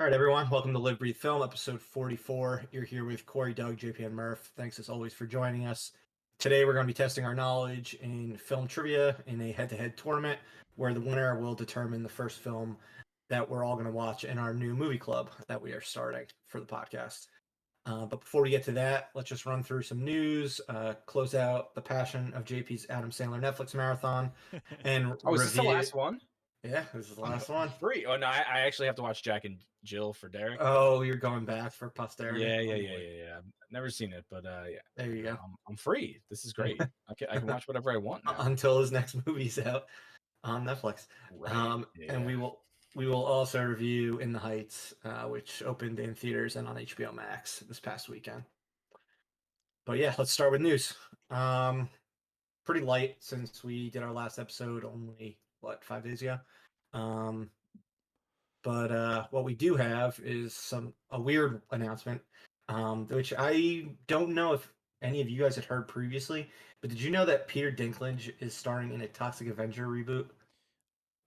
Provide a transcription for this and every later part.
All right, everyone. Welcome to Live Breathe Film, episode 44. You're here with Corey, Doug, JP, and Murph. Thanks as always for joining us. Today, we're going to be testing our knowledge in film trivia in a head-to-head tournament where the winner will determine the first film that we're all going to watch in our new movie club that we are starting for the podcast. But before we get to that, let's just run through some news, close out the passion of JP's Adam Sandler Netflix marathon, and Oh, is this the review. last one? Yeah, this is the last one. Free. Oh no, I actually have to watch Jack and Jill for Derek. Oh, you're going back for posterity. Yeah. I've never seen it, but yeah. There you go. I'm free. This is great. I can watch whatever I want now. Until his next movie's out on Netflix. Right. And we will also review In the Heights, which opened in theaters and on HBO Max this past weekend. But yeah, let's start with news. Pretty light since we did our last episode only 5 days ago. But what we do have is a weird announcement, which I don't know if any of you guys had heard previously, but did you know that Peter Dinklage is starring in a Toxic Avenger reboot?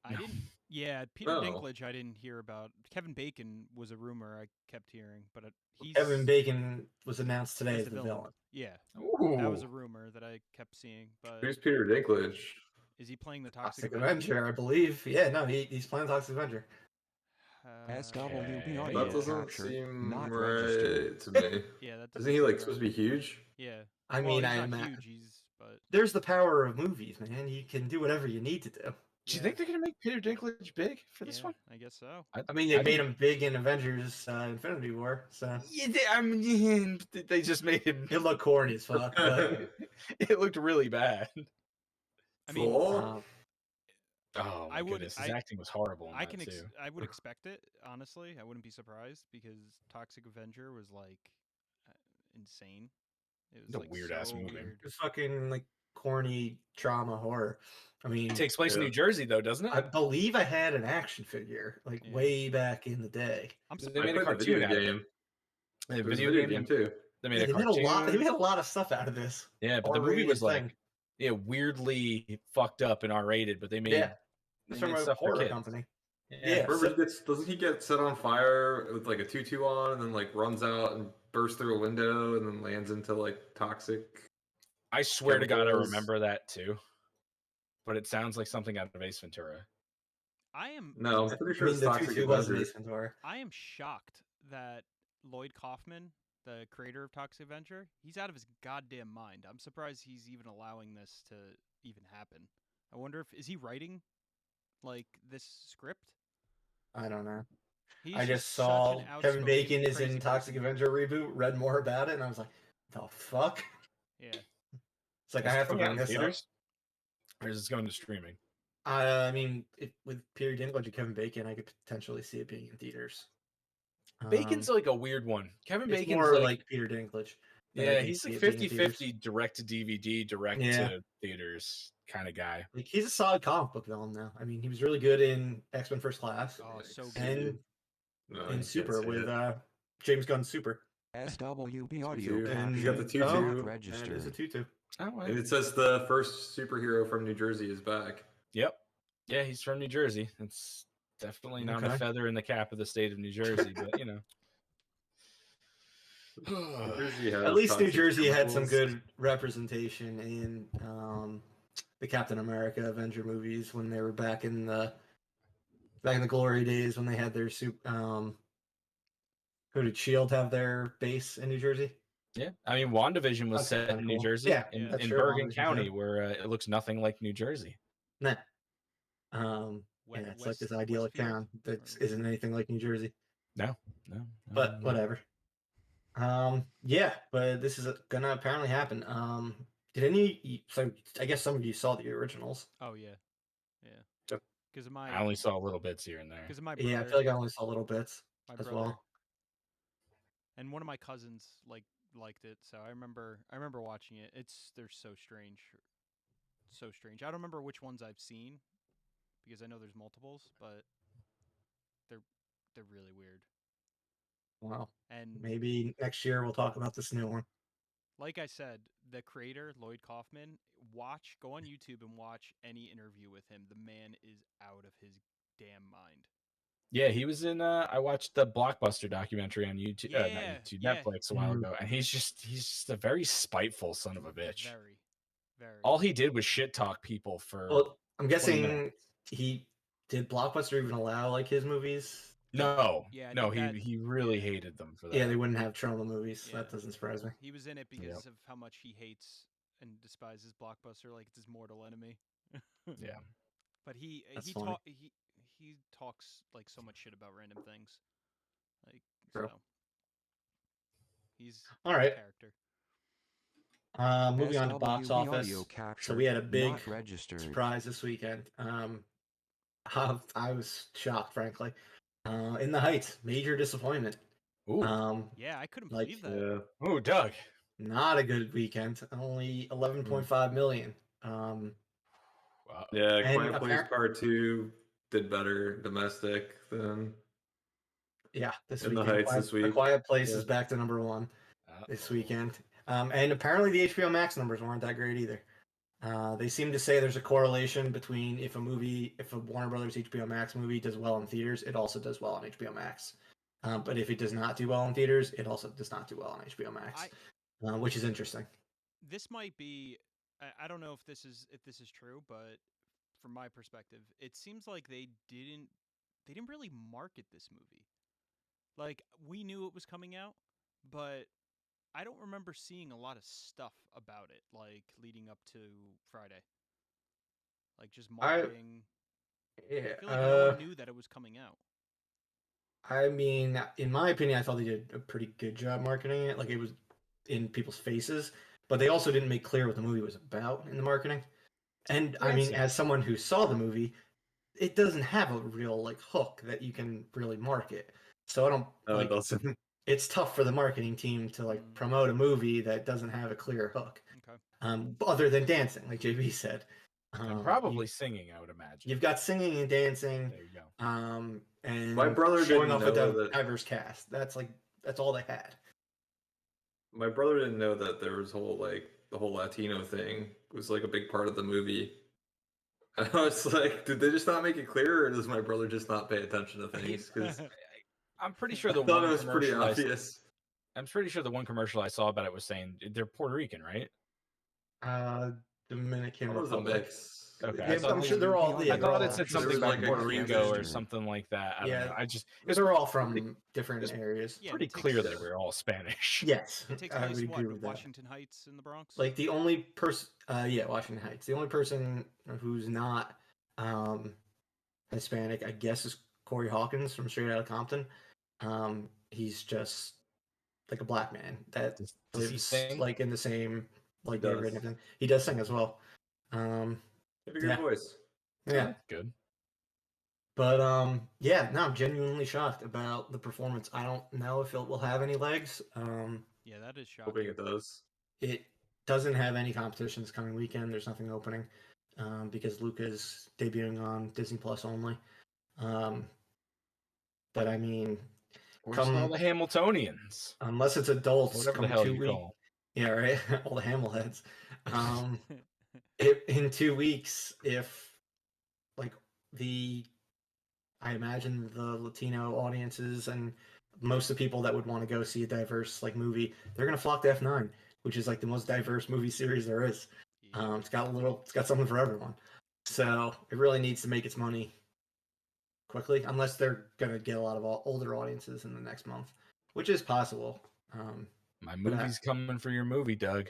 I didn't. Yeah, Peter Dinklage I didn't hear about. Kevin Bacon was a rumor I kept hearing, but Kevin Bacon was announced today as the villain. Yeah, Ooh. that was a rumor that I kept seeing. But who's Peter Dinklage? Is he playing the Toxic Avenger? I believe. Yeah, no, he's playing Toxic Avenger. SWB audio that doesn't capture, seem not right to me. Yeah, that Isn't he like supposed to be huge? Yeah, I well, mean, he's I not imagine. huge. But there's the power of movies, man. You can do whatever you need to do. Do you think they're gonna make Peter Dinklage big for this one? I guess so. I mean, they made him big in Avengers: Infinity War, so Yeah, they just made him. it looked corny as fuck. But It looked really bad. I mean, Cool. Oh my goodness, his acting was horrible. I would expect it, honestly. I wouldn't be surprised because Toxic Avenger was like insane. It was a weird ass movie. It's fucking like corny trauma horror. I mean, It takes place in New Jersey, though, doesn't it? I believe I had an action figure way back in the day. They made a cartoon game. A video game too. They made They made a lot of stuff out of this. Yeah, but the movie was like weirdly fucked up and R-rated, but they made from a horror company. Yeah. Doesn't he get set on fire with like a tutu on and then like runs out and bursts through a window and then lands into like toxic? I swear to God, I remember that too. But it sounds like something out of Ace Ventura. No, I'm pretty sure it's Toxic Avenger. I am shocked that Lloyd Kaufman, the creator of Toxic Avenger, he's out of his goddamn mind. I'm surprised he's even allowing this to even happen. I wonder is he writing like this script? I don't know. I just saw Kevin Bacon is in Toxic Avenger reboot, read more about it, and I was like, the fuck? Yeah. It's like I have to bring this up. Or is this going to streaming? I mean, with Peter Dinklage and Kevin Bacon, I could potentially see it being in theaters. Bacon's like a weird one. Kevin Bacon's more like Peter Dinklage. Yeah, he's like 50-50 direct to DVD, direct to theaters kind of guy. Like he's a solid comic book villain now. I mean, he was really good in X-Men First Class. Oh, so good. And in Super with James Gunn's Super. SWB audio and you got the tutu. And it's a tutu. Oh, wow. And it says the first superhero from New Jersey is back. Yep. Yeah, he's from New Jersey. It's definitely not a feather in the cap of the state of New Jersey, but you know. At least New Jersey had some good representation in the Captain America Avenger movies when they were back in the glory days when they had their who did S.H.I.E.L.D. have their base in New Jersey? Yeah, I mean, WandaVision was set in New Jersey, in Bergen County, where it looks nothing like New Jersey. Nah. It's like this idyllic town that isn't anything like New Jersey. No. But whatever. But this is gonna apparently happen. So I guess some of you saw the originals. Oh yeah. Because I only saw little bits here and there. Because of my brother. Yeah, I feel like I only saw little bits as well. And one of my cousins liked it, so I remember watching it. They're so strange. So strange. I don't remember which ones I've seen because I know there's multiples, but they're really weird. Wow. And maybe next year we'll talk about this new one. Like I said, the creator, Lloyd Kaufman, go on YouTube and watch any interview with him. The man is out of his damn mind. Yeah, he was in. I watched the Blockbuster documentary on YouTube, not Yeah, YouTube, yeah. Netflix a while Mhm. ago, and he's just a very spiteful son of a bitch. Very, very. All he did was shit talk people for Well, I'm 20 guessing minutes. he did Blockbuster even allow like his movies? No, Yeah, I no, think that- he really yeah. hated them for that. Yeah, they wouldn't have trauma movies. Yeah. That doesn't surprise me. He was in it because Yep. of how much he hates and despises Blockbuster, like it's his mortal enemy. Yeah. But That's he funny. he talks like so much shit about random things, like True. so. He's All a right. character. Moving on to box SWB audio office. capture So we had a big not registered. surprise this weekend. I was shocked, frankly. In the Heights, major disappointment. Ooh, Yeah, I couldn't like, believe that. Yeah. ooh, Doug. not a good weekend. Only 11.5 million. Wow. Yeah, And Quiet Place Part 2 did better domestic than Yeah, this In the weekend. Heights this A week. Quiet Place Yeah. is back to #1 this Uh-oh. weekend. And apparently the HBO Max numbers weren't that great either. They seem to say there's a correlation between if a Warner Brothers HBO Max movie does well in theaters, it also does well on HBO Max. But if it does not do well in theaters, it also does not do well on HBO Max, which is interesting. This might be. I don't know if this is true, but from my perspective, it seems like they didn't really market this movie. Like we knew it was coming out, but I don't remember seeing a lot of stuff about it, like leading up to Friday. Like just marketing. Yeah, I feel like no one knew that it was coming out. I mean, in my opinion, I thought they did a pretty good job marketing it. Like it was in people's faces, but they also didn't make clear what the movie was about in the marketing. And I mean, as someone who saw the movie, it doesn't have a real like hook that you can really market. So I don't No, like it doesn't. it's tough for the marketing team to like promote a movie that doesn't have a clear hook. Okay. Other than dancing, like JB said. And probably singing, I would imagine. You've got singing and dancing. There you go. And My brother showing didn't off a know that. diverse cast. That's all they had. My brother didn't know that there was the whole Latino thing was like a big part of the movie. I was like, did they just not make it clear, or does my brother just not pay attention to things? Because I'm pretty sure I the thought one it was pretty commercial obvious. I'm pretty sure the one commercial I saw about it was saying they're Puerto Rican, right? Dominican It was a Republic. mix. Okay, Yeah, I'm sure they're all. Yeah, I they're thought all it said sure something they're about like a Puerto key Rico or register. something like that. I don't know. It was they're all from pretty- different areas. Yeah, pretty it takes- clear they were all Spanish. Yes, It takes I place would in agree what, with that. Washington Heights in the Bronx? Like the only person, Washington Heights. The only person who's not Hispanic, I guess, is Corey Hawkins from Straight Outta Compton. He's just like a black man that Does he lives sing? like in the same like He neighborhood and does. everything. He does sing as well. He had a good Yeah. voice. Yeah. Good. But yeah, no, I'm genuinely shocked about the performance. I don't know if it will have any legs. Yeah, that is Hoping shocking. it does. It doesn't have any competition this coming weekend. There's nothing opening because Luca's debuting on Disney Plus only. But I mean, Where's all the Hamiltonians? unless it's adults, Whatever the come hell 2 you weeks. call Yeah, right. All the Hamill heads. In 2 weeks, if like I imagine the Latino audiences and most of the people that would want to go see a diverse like movie, they're gonna flock to F9, which is like the most diverse movie series there is. It's got something for everyone. So it really needs to make its money quickly, unless they're gonna get a lot of older audiences in the next month, which is possible. My movie's coming for your movie, Doug.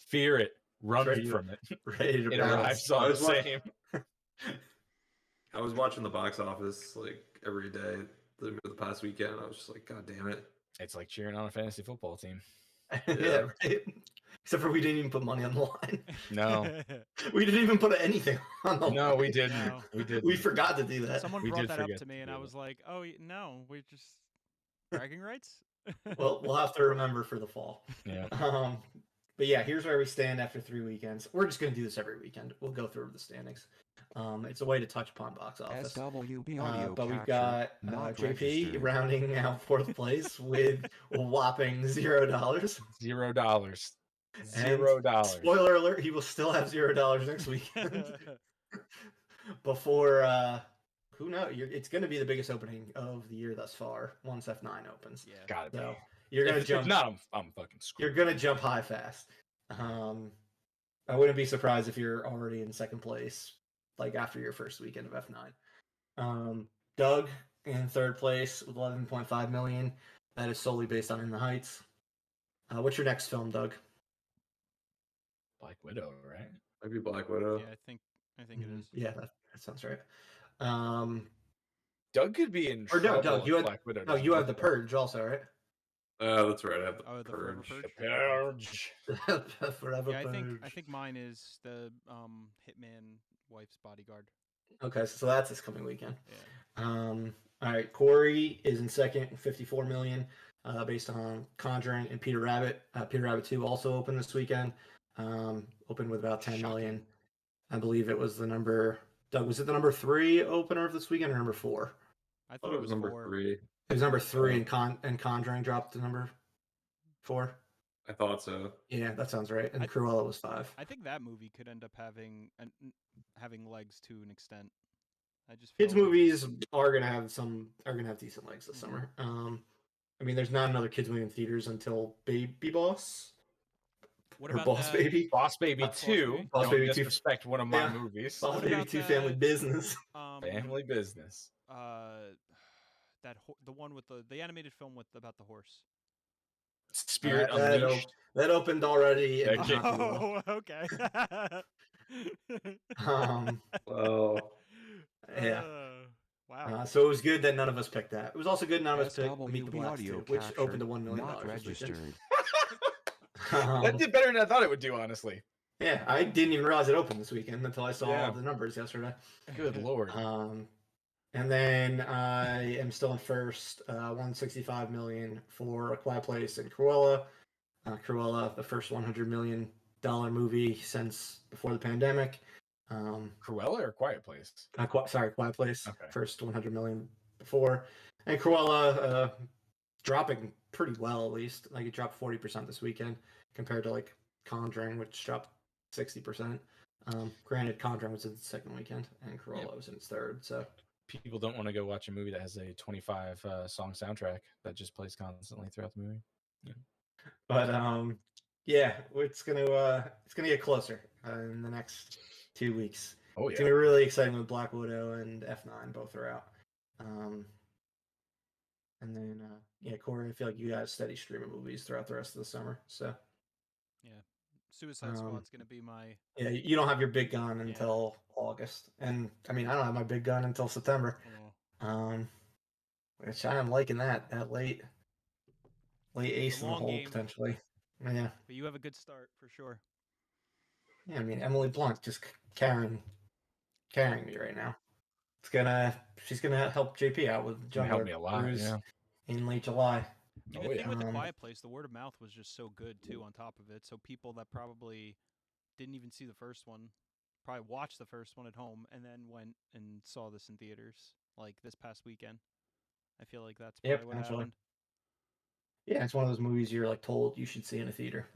Fear it. Run from it. Ready to It bounce. arrives all the same. I was watching the box office like every day the past weekend. I was just like, God damn it! It's like cheering on a fantasy football team. Yeah, right. Except for we didn't even put money on the line. No. We didn't even put anything on the line. No, we didn't. No. We didn't. We forgot to do that. Someone We brought did that up forget to me, to and do I that. was like, "Oh no, we're just bragging rights." Well, we'll have to remember for the fall. Yeah. But yeah, here's where we stand after 3 weekends. We're just going to do this every weekend. We'll go through the standings. It's a way to touch upon box office. SWB audio But we've capture got not JP registered. rounding out 4th place with a whopping $0. $0. And $0. spoiler alert, he will still have $0 next weekend. Before who knows? It's going to be the biggest opening of the year thus far once F9 opens. Yeah. Gotta be. So you're going to jump. If not, I'm fucking screwed. You're going to jump high fast. I wouldn't be surprised if you're already in second place, like after your first weekend of F9. Doug in third place with 11.5 million. That is solely based on In the Heights. What's your next film, Doug? Black Widow, right? Maybe Black Widow. Yeah, I think it is. Yeah, that sounds right. Doug could be in Or no, trouble Doug, if you had Black Widow. no, doesn't you have work The out. Purge also, right? That's right. I have the Oh, the Forever Purge. Purge. Forever Yeah, I Purge. think mine is the Hitman Wife's Bodyguard. Okay, so that's this coming weekend. Yeah. All right, Corey is in second, 54 million, based on Conjuring and Peter Rabbit. Peter Rabbit 2 also opened this weekend. Opened with about 10 million. Shocking. I believe it was the number. Doug, was it the number 3 opener of this weekend or number 4? I I thought it was number 4. 3. It was number 3, Oh. and Conjuring dropped to number 4. I thought so. Yeah, that sounds right. And I- Cruella was 5. I think that movie could end up having legs to an extent. I just Kids feel like- movies are gonna have decent legs this summer. I mean, there's not another kids movie in theaters until Baby Boss What or about Boss that? Baby. Boss Baby Boss 2. Baby? Boss Don't Baby 2. disrespect one of my Yeah. movies. Boss What Baby about 2 Family that- Business. Family business. The one with the animated film with about the horse. Spirit that, Unleashed. that opened already. And Okay. did not do well. Oh, okay. Well, Yeah. Wow. So it was good that none of us picked that. It was also good none of us picked Meet the SWB Blacks audio 2, which captured, opened to $1 million. not this weekend. registered. That did better than I thought it would do, honestly. Yeah, I didn't even realize it opened this weekend until I saw Yeah. the numbers yesterday. Good lord. And then I am still in first, 165 million for A Quiet Place and Cruella. Cruella, the first $100 million movie since before the pandemic. Cruella or Quiet Place? Quiet Place. Okay. First 100 million before, and Cruella dropping pretty well, at least. Like it dropped 40% this weekend compared to like Conjuring, which dropped 60%. Granted, Conjuring was in its second weekend, and Cruella was in its third. So People don't want to go watch a movie that has a 25 song soundtrack that just plays constantly throughout the movie. but yeah, it's gonna get closer in the next 2 weeks. Oh It's yeah. gonna be really exciting with Black Widow and F9 both are out. And then yeah, Corey, I feel like you got a steady stream of movies throughout the rest of the summer. So Suicide Squad's gonna be my. yeah, you don't have your big gun until August, and I mean I don't have my big gun until September. Which I am liking that late ace in the long hole game. potentially. Yeah, But you have a good start for sure. yeah. I mean Emily Blunt just carrying me right now. She's gonna help JP out with Gonna help Jungle me a lot, Cruise yeah. in late July. And Oh, the yeah. thing with The Um, Quiet Place, the word of mouth was just so good too. On top of it, so people that probably didn't even see the first one, probably watched the first one at home, and then went and saw this in theaters like this past weekend. I feel like that's Yeah, probably what potentially. happened. Yeah, it's one of those movies you're like told you should see in a theater,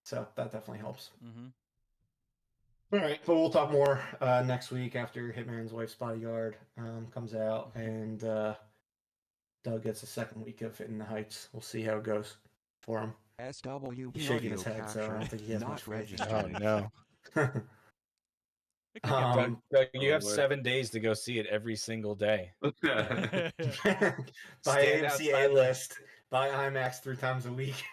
so that definitely helps. Mm-hmm. All right, but we'll talk more next week after Hitman's Wife's Bodyguard comes out and Doug gets a second week of In the Heights. We'll see how it goes for him. SWB He's shaking audio his head, so I don't captured, think he has not much faith. Oh registered. no. It could get Um, Doug, you have boy. 7 days to go see it every single day. better. Buy Stand AMC outside A list, buy IMAX 3 times a week.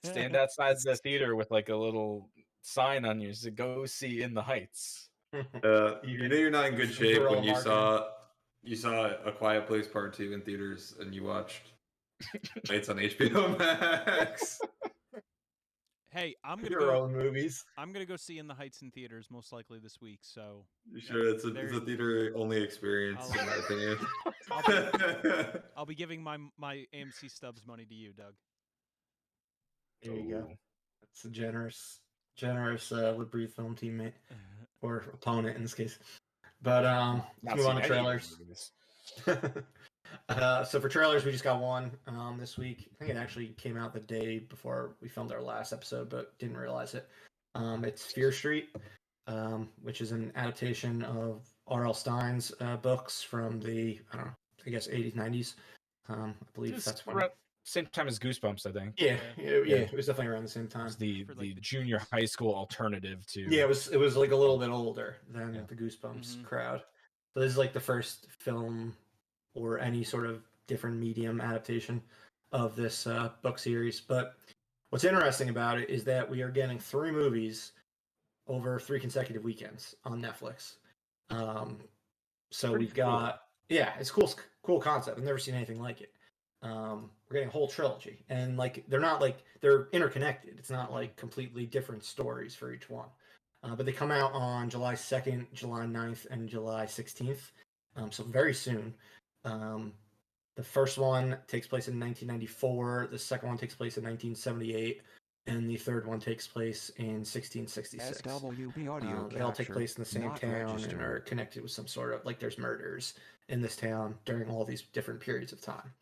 Stand outside the theater with like a little sign on you to go see In the Heights. you know you're not in good shape Guerrilla when you marketing. saw A Quiet Place Part 2 in theaters and you watched Nights on HBO Max. Hey, I'm gonna Your go. own movies. I'm gonna go see In the Heights in theaters most likely this week. So You sure it's a theater only experience in my opinion. I'll be giving my AMC Stubs money to you, Doug. There you go. Ooh. That's a generous Would Breathe film teammate or opponent in this case. But Not let's move on to seen any of trailers. the movies. So for trailers, we just got one this week. I think it actually came out the day before we filmed our last episode, but didn't realize it. It's Fear Street, which is an adaptation of R.L. Stein's books from the, I don't know, I guess 80s, 90s. I believe Just that's when. around same time as Goosebumps, I think. Yeah, Yeah. it was definitely around the same It time. was the For, like, the junior teens. high school alternative to. Yeah, it was like a little bit older than Yeah. the Goosebumps Mhm. crowd. So this is like the first film or any sort of different medium adaptation of this book series. But what's interesting about it is that we are getting 3 movies over 3 consecutive weekends on Netflix. So Pretty we've got cool. yeah, it's cool concept. I've never seen anything like it. We're getting a whole trilogy, and like they're not like they're interconnected. It's not like completely different stories for each one. But they come out on July 2nd, July 9th, and July 16th. So very soon. The first one takes place in 1994. The second one takes place in 1978, and the third one takes place in 1666. SWB audio They all take capture, place in the same not town and registered. are connected with some sort of like there's murders in this town during all these different periods of time.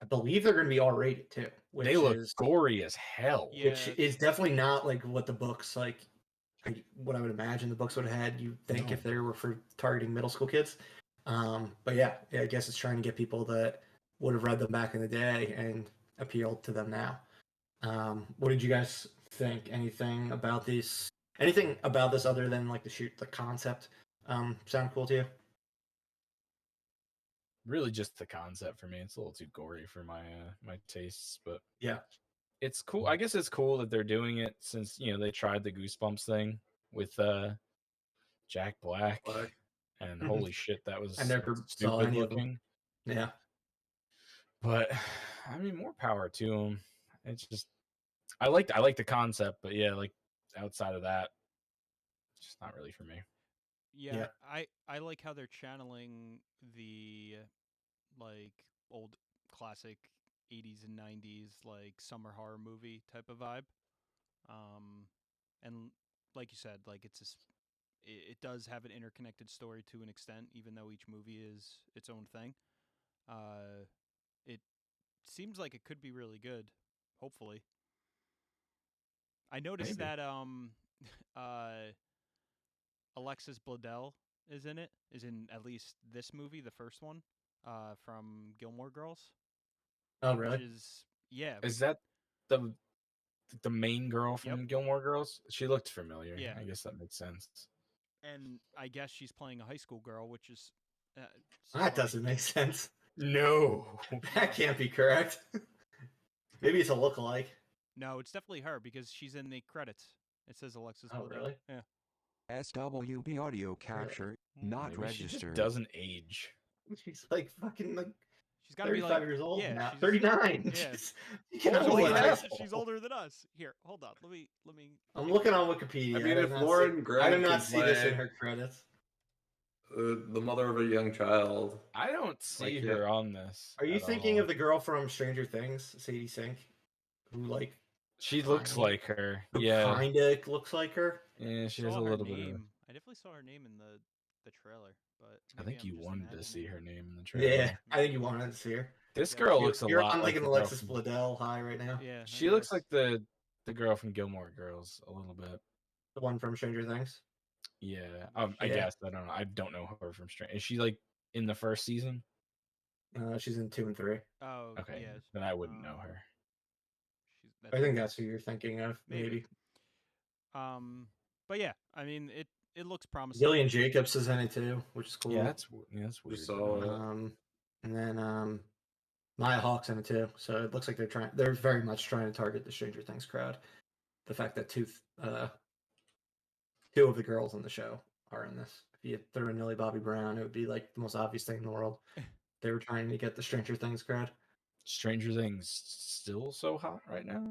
I believe they're going to be R-rated too, which They look is gory as hell. Yeah. which is definitely not like what the books what I would imagine the books would have had. You think No. if they were for targeting middle school kids, but yeah, I guess it's trying to get people that would have read them back in the day and appealed to them now. What did you guys think? Anything about these? Anything about this other than like the concept? Sound cool to you? Really, just the concept for me. It's a little too gory for my tastes, but Yeah. it's cool. I guess it's cool that they're doing it since they tried the Goosebumps thing with Jack Black, and Mhm. holy shit, that was I never saw stupid any of them. looking. Yeah. But I mean, more power to them. It's just I like the concept, but yeah, like outside of that, it's just not really for me. Yeah, I like how they're channeling the like old classic 80s and 90s like summer horror movie type of vibe. And like you said, like it does have an interconnected story to an extent, even though each movie is its own thing. It seems like it could be really good. Hopefully, I noticed Maybe. that uh, Alexis Bledel is in it. Is in at least this movie, the first one, from Gilmore Girls. Oh, Which really? is yeah. Is that the main girl from Yep. Gilmore Girls? She looked familiar. Yeah. I guess that makes sense. And I guess she's playing a high school girl, which is That funny. doesn't make sense. No. That can't be correct. Maybe it's a lookalike. No, it's definitely her because she's in the credits. It says Alexis Oh, Bledel. really? Yeah. SWB audio capture, not Maybe she just registered. doesn't age. She's like fucking like She's got to be 35 like years old yeah, now. she's 39. yeah. You cannot Holy be in high hell. school. She's older than us. Here, hold on. Let me. I'm looking on Wikipedia. I mean, did if not Lauren see, I did Gregg not can see this in play- her credits. The mother of a young child. I don't see yeah. her on this. Are you at thinking all. of the girl from Stranger Things, Sadie Sink, who like She looks Kinda. like her. who Yeah. kind of looks like her? Yeah, she has saw a her little bit of. name. I definitely saw her name in the trailer, but I maybe think I'm you just wanted to see imagining. her name in the trailer. Yeah, I think you wanted to see her. This Yeah. girl looks a You're lot on like an the girl Alexis from- Bledel high right now. Yeah. I She looks guess. like the girl from Gilmore Girls a little bit. The one from Stranger Things. Yeah. I Yeah. guess I don't know. I don't know her from Stranger. Is she like in the first season? She's in 2 and 3. Oh, Okay. yeah. Then I wouldn't know her. I think that's who you're thinking of. Maybe. But yeah, I mean it looks promising. Gillian Jacobs is in it too, which is cool. Yeah, that's weird. Just saw it. And then Maya Hawke's in it too. So it looks like they're very much trying to target the Stranger Things crowd. The fact that two of the girls on the show are in this. If you threw in Millie Bobby Brown, it would be like the most obvious thing in the world. They were trying to get the Stranger Things crowd. Stranger Things still so hot right now?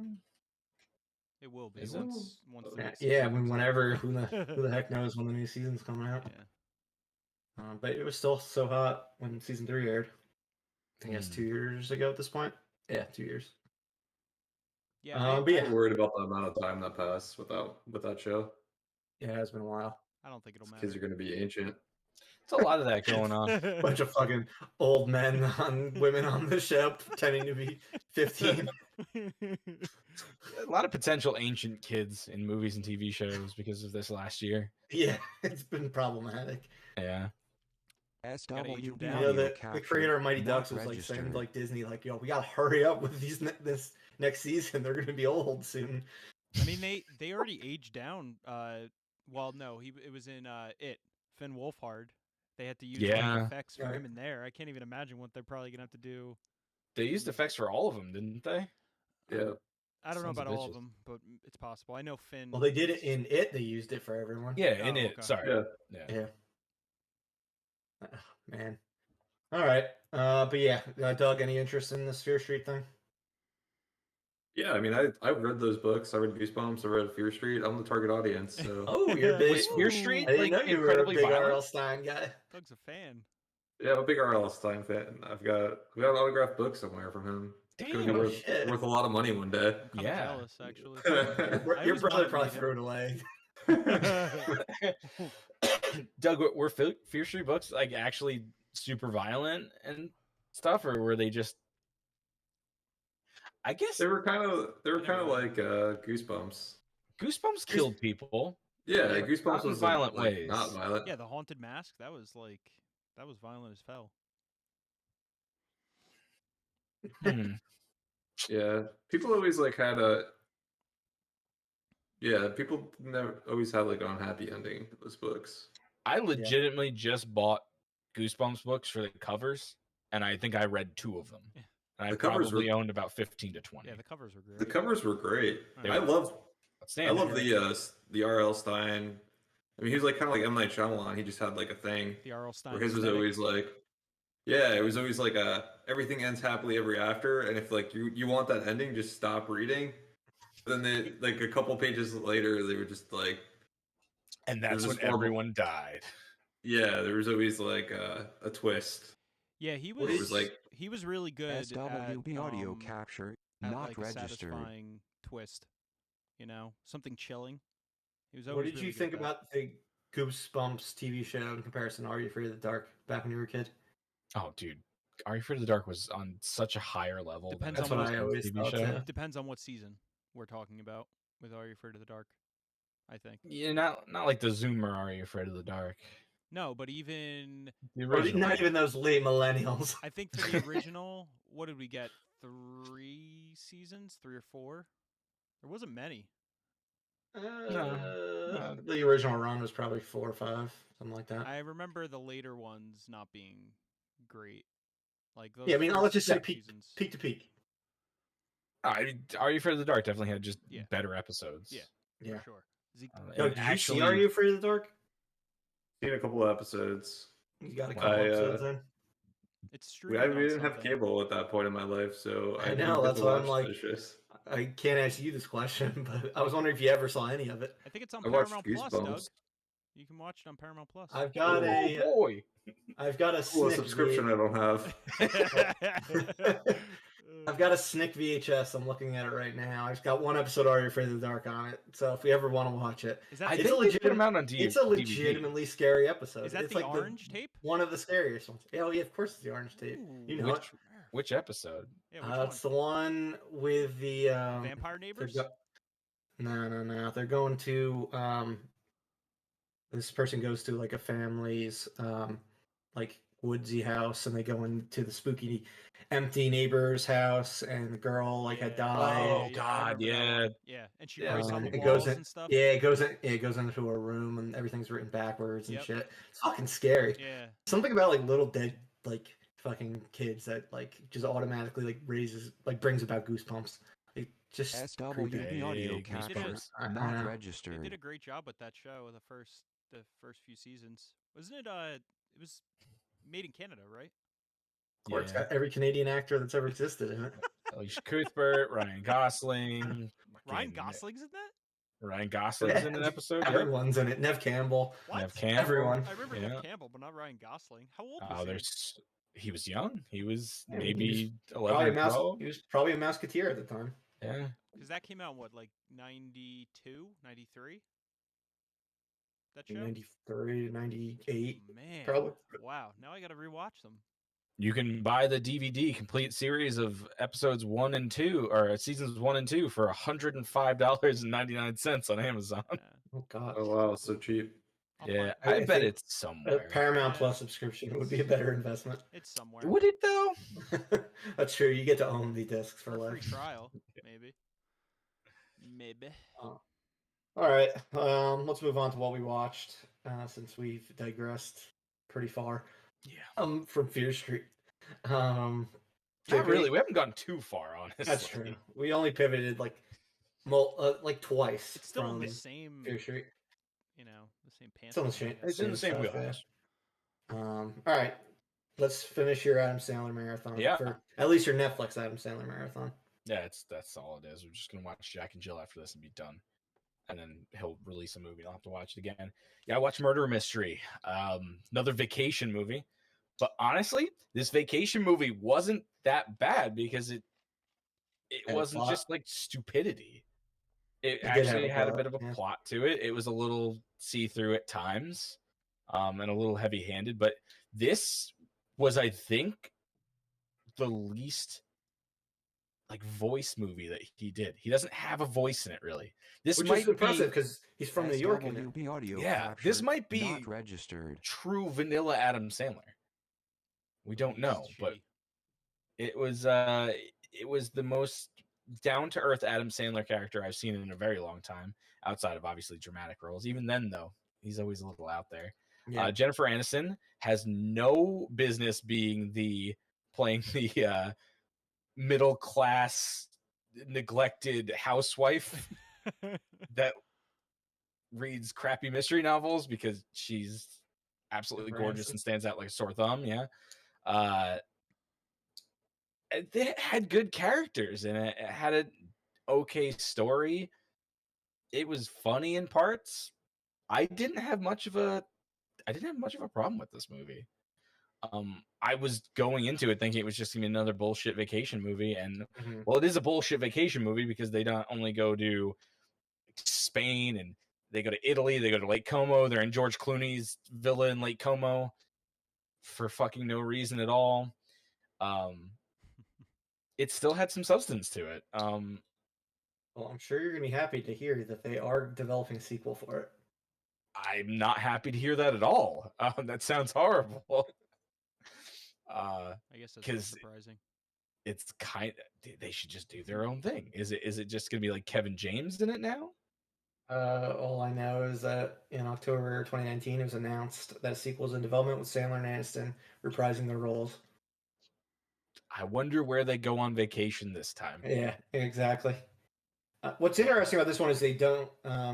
It will be Is it? once the next Yeah, I season mean, comes out. whenever who the heck knows when the new season's coming out. Yeah. But it was still so hot when season 3 aired. I think that's Hmm. 2 years ago at this point. Yeah, 2 years. Yeah. But yeah, I'm worried about the amount of time that passed with that show. yeah, it has been a while. I don't think it'll matter. Kids are going to be ancient. It's a lot of that going on. Bunch of fucking old men on women on the show pretending to be 15. A lot of potential ancient kids in movies and TV shows because of this last year. Yeah, it's been problematic. Yeah. Gotta age 'em SWB down. You know, audio the capture creator of Mighty not Ducks was like saying registered. like Disney, like, yo, we gotta hurry up with this next season. They're gonna be old soon. I mean, they already aged down. Well, no, it was in Finn Wolfhard. They had to use like Yeah. effects for Right. him in there. I can't even imagine what they're probably gonna have to do. They used effects for all of them, didn't they? Yeah. I don't know Sons of about all of bitches. them, but it's possible. I know Finn. Well, they did it in It. They used it for everyone. Yeah, in Oh, it. okay. Sorry. Yeah. Yeah. Yeah. Oh, man. All right. But yeah, Doug, any interest in this Fear Street thing? Yeah, I mean, I've read those books. I read Goosebumps. I read Fear Street. I'm the target audience, so Oh, you're big. Was Fear Ooh. Street I didn't like know you were a incredibly big violent? R.L. Stein guy. Doug's a fan. yeah, I'm a big R.L. Stein fan. I've got an autographed book somewhere from him. It's gonna be Damn. Oh, worth, shit. worth a lot of money one day. I'm kind of Yeah. jealous, actually. Your, I your always brother wanted to probably meet threw it away. Doug, were Fear Street books like actually super violent and stuff, or were they just? I guess They were kind of never like Goosebumps. Goosebumps killed people. Yeah, Not Goosebumps in was violent like, ways. not violent. Yeah, the Haunted Mask. That was violent as hell. Hmm. Yeah, people always like had a. Yeah, people never always had like an unhappy ending to those books. I legitimately just bought Goosebumps books for the covers, and I think I read 2 of them. Yeah. And I The covers probably were- owned about 15 to 20. Yeah, the covers were great. The covers were great. They I were love Outstanding. the R.L. Stein. I mean, he was like kind of like M. Night Shyamalan. He just had like a thing the R.L. Stein. where his was aesthetic. always like, yeah, it was always like everything ends happily ever after, and if like you want that ending, just stop reading. Then they like a couple pages later, they were just like, And It that's was when horrible. everyone died. yeah, there was always like a twist. Yeah, he Where was. it was like- he was really good SWB at, audio capture at not like a registered. satisfying twist. You know, something chilling. He was What always did really you good think at that. about the Goosebumps TV show in comparison to Are You Afraid of the Dark back when you were a kid? Oh, dude. Are You Afraid of the Dark was on such a higher level. Depends than That's on what what I the always TV thought show. too. Depends on what season we're talking about with Are You Afraid of the Dark. I think. Yeah, not like the Zoomer Are You Afraid of the Dark. No, but even The Or original. not even those late millennials. I think for the original, what did we get? 3 seasons, 3 or 4. There wasn't many. The original run was probably 4 or 5, something like that. I remember the later ones not being great. Like those. Yeah, I mean, I'll first just say few peak seasons. to peak. Are You Afraid of the Dark definitely had just Yeah. better episodes. Yeah. Yeah. For sure. Zeke, Yo, And did you see Are You Afraid of the Dark? Seen a couple of episodes. You got a couple I, episodes in. it's We, streaming. on didn't have something. cable at that point in my life, so I didn't know, get that's to why I'm watch like- those shows. I can't ask you this question, but I was wondering if you ever saw any of it. I think it's on I watched Paramount Plus, Doug. Goosebumps. You can watch it on Paramount Plus. I've got a boy. I've got a Cool, a Snick subscription I don't have. I've got a Snick VHS. I'm looking at it right now. I've got one episode of Are You Afraid of the Dark on it. So if we ever want to watch it, Is that I It's think a they put them legitimate- out on DVD. it's a legitimately scary episode. is that it's the like orange tape? one of the scariest ones. Yeah, oh yeah, of course it's the orange tape. You know Which- it. Which episode? Yeah, which It's the one with the Vampire they're Neighbors? go- No. They're going to this person goes to like a family's like woodsy house, and they go into the spooky empty neighbor's house, and the girl like had died. Oh, I God, remember that yeah. one. Yeah, and she Yeah, writes on the it walls goes in, and stuff. Yeah, it goes into her room, and everything's written backwards and Yep. shit. It's fucking scary. Yeah. Something about like little dead like fucking kids that like just automatically like brings about goosebumps. Like just creepy. SWB audio Big capture goosebumps. not Uh-huh. They registered. did a great job with that show. The first few seasons, wasn't it? It was made in Canada, right? Or it's got every Canadian actor that's ever existed in it. Alicia Cuthbert, Ryan Gosling. Ryan fucking- Gosling's in that. Ryan Gosling's in an Yeah, episode. Yep. Everyone's in it. Nev Campbell. What? Nev Campbell. Everyone. I remember Yeah. Nev Campbell, but not Ryan Gosling. How old was Oh, he? he was young. He was Yeah, maybe Probably 11 a or mouse. 12. He was probably a Mouseketeer at the time. Yeah. Because that came out in what, like 92, 93? That show. 93, 98. Man. Probably. Wow. Now I got to rewatch them. You can buy the DVD complete series of episodes 1 and 2, or seasons 1 and 2 for $105.99 on Amazon. Yeah. Oh God. Oh wow, so cheap. I'll Yeah, find- I I bet think it's A somewhere. Paramount Yeah. Plus subscription would be a better investment. it's somewhere. Would it though? That's true. You get to own the discs for For a free life. trial, maybe. Maybe. All right. Let's move on to what we watched since we've digressed pretty far. Yeah. From Fear Street. Not JP? really. We haven't gone too far, honestly. That's true. We only pivoted like twice It's still in from the same, Fear Street. the same It's on pantheon. the same. I guess. It's in the same stuff, wheelhouse. yeah. All right. Let's finish your Adam Sandler marathon. Yeah. For at least your Netflix Adam Sandler marathon. Yeah, that's all it is. We're just gonna watch Jack and Jill after this and be done. And then he'll release a movie. I'll have to watch it again. Yeah, I watched Murder Mystery. Another vacation movie. But honestly, this vacation movie wasn't that bad because it Had a wasn't plot. just like stupidity. It It did have actually a had a plot, bit of a yeah. plot to it. It was a little see-through at times, and a little heavy-handed. But this was, I think, the least like voice movie that he did. He doesn't have a voice in it really. This Which might is impressive be because he's from New York. In it. SWB audio Yeah, this capture might be not registered. true vanilla Adam Sandler. We don't He's know, but shitty. it was the most down to earth Adam Sandler character I've seen in a very long time, outside of obviously dramatic roles. Even then, though, he's always a little out there. Yeah. Jennifer Aniston has no business playing the middle class neglected housewife that reads crappy mystery novels because she's absolutely Jennifer gorgeous Aniston. and stands out like a sore thumb. Yeah. They had good characters and it had an okay story. It was funny in parts. I didn't have much of a problem with this movie. I was going into it thinking it was just gonna be another bullshit vacation movie, and Mhm. well, it is a bullshit vacation movie because they don't only go to Spain and they go to Italy, they go to Lake Como, they're in George Clooney's villa in Lake Como for fucking no reason at all. It still had some substance to it. Well, I'm sure you're gonna be happy to hear that they are developing a sequel for it. I'm not happy to hear that at all. That sounds horrible. I guess that's not 'cause surprising. It's they should just do their own thing. Is it just gonna be like Kevin James in it now? All I know is that in October 2019, it was announced that a sequel's in development with Sandler and Aniston reprising their roles. I wonder where they go on vacation this time. Yeah, exactly. What's interesting about this one is they don't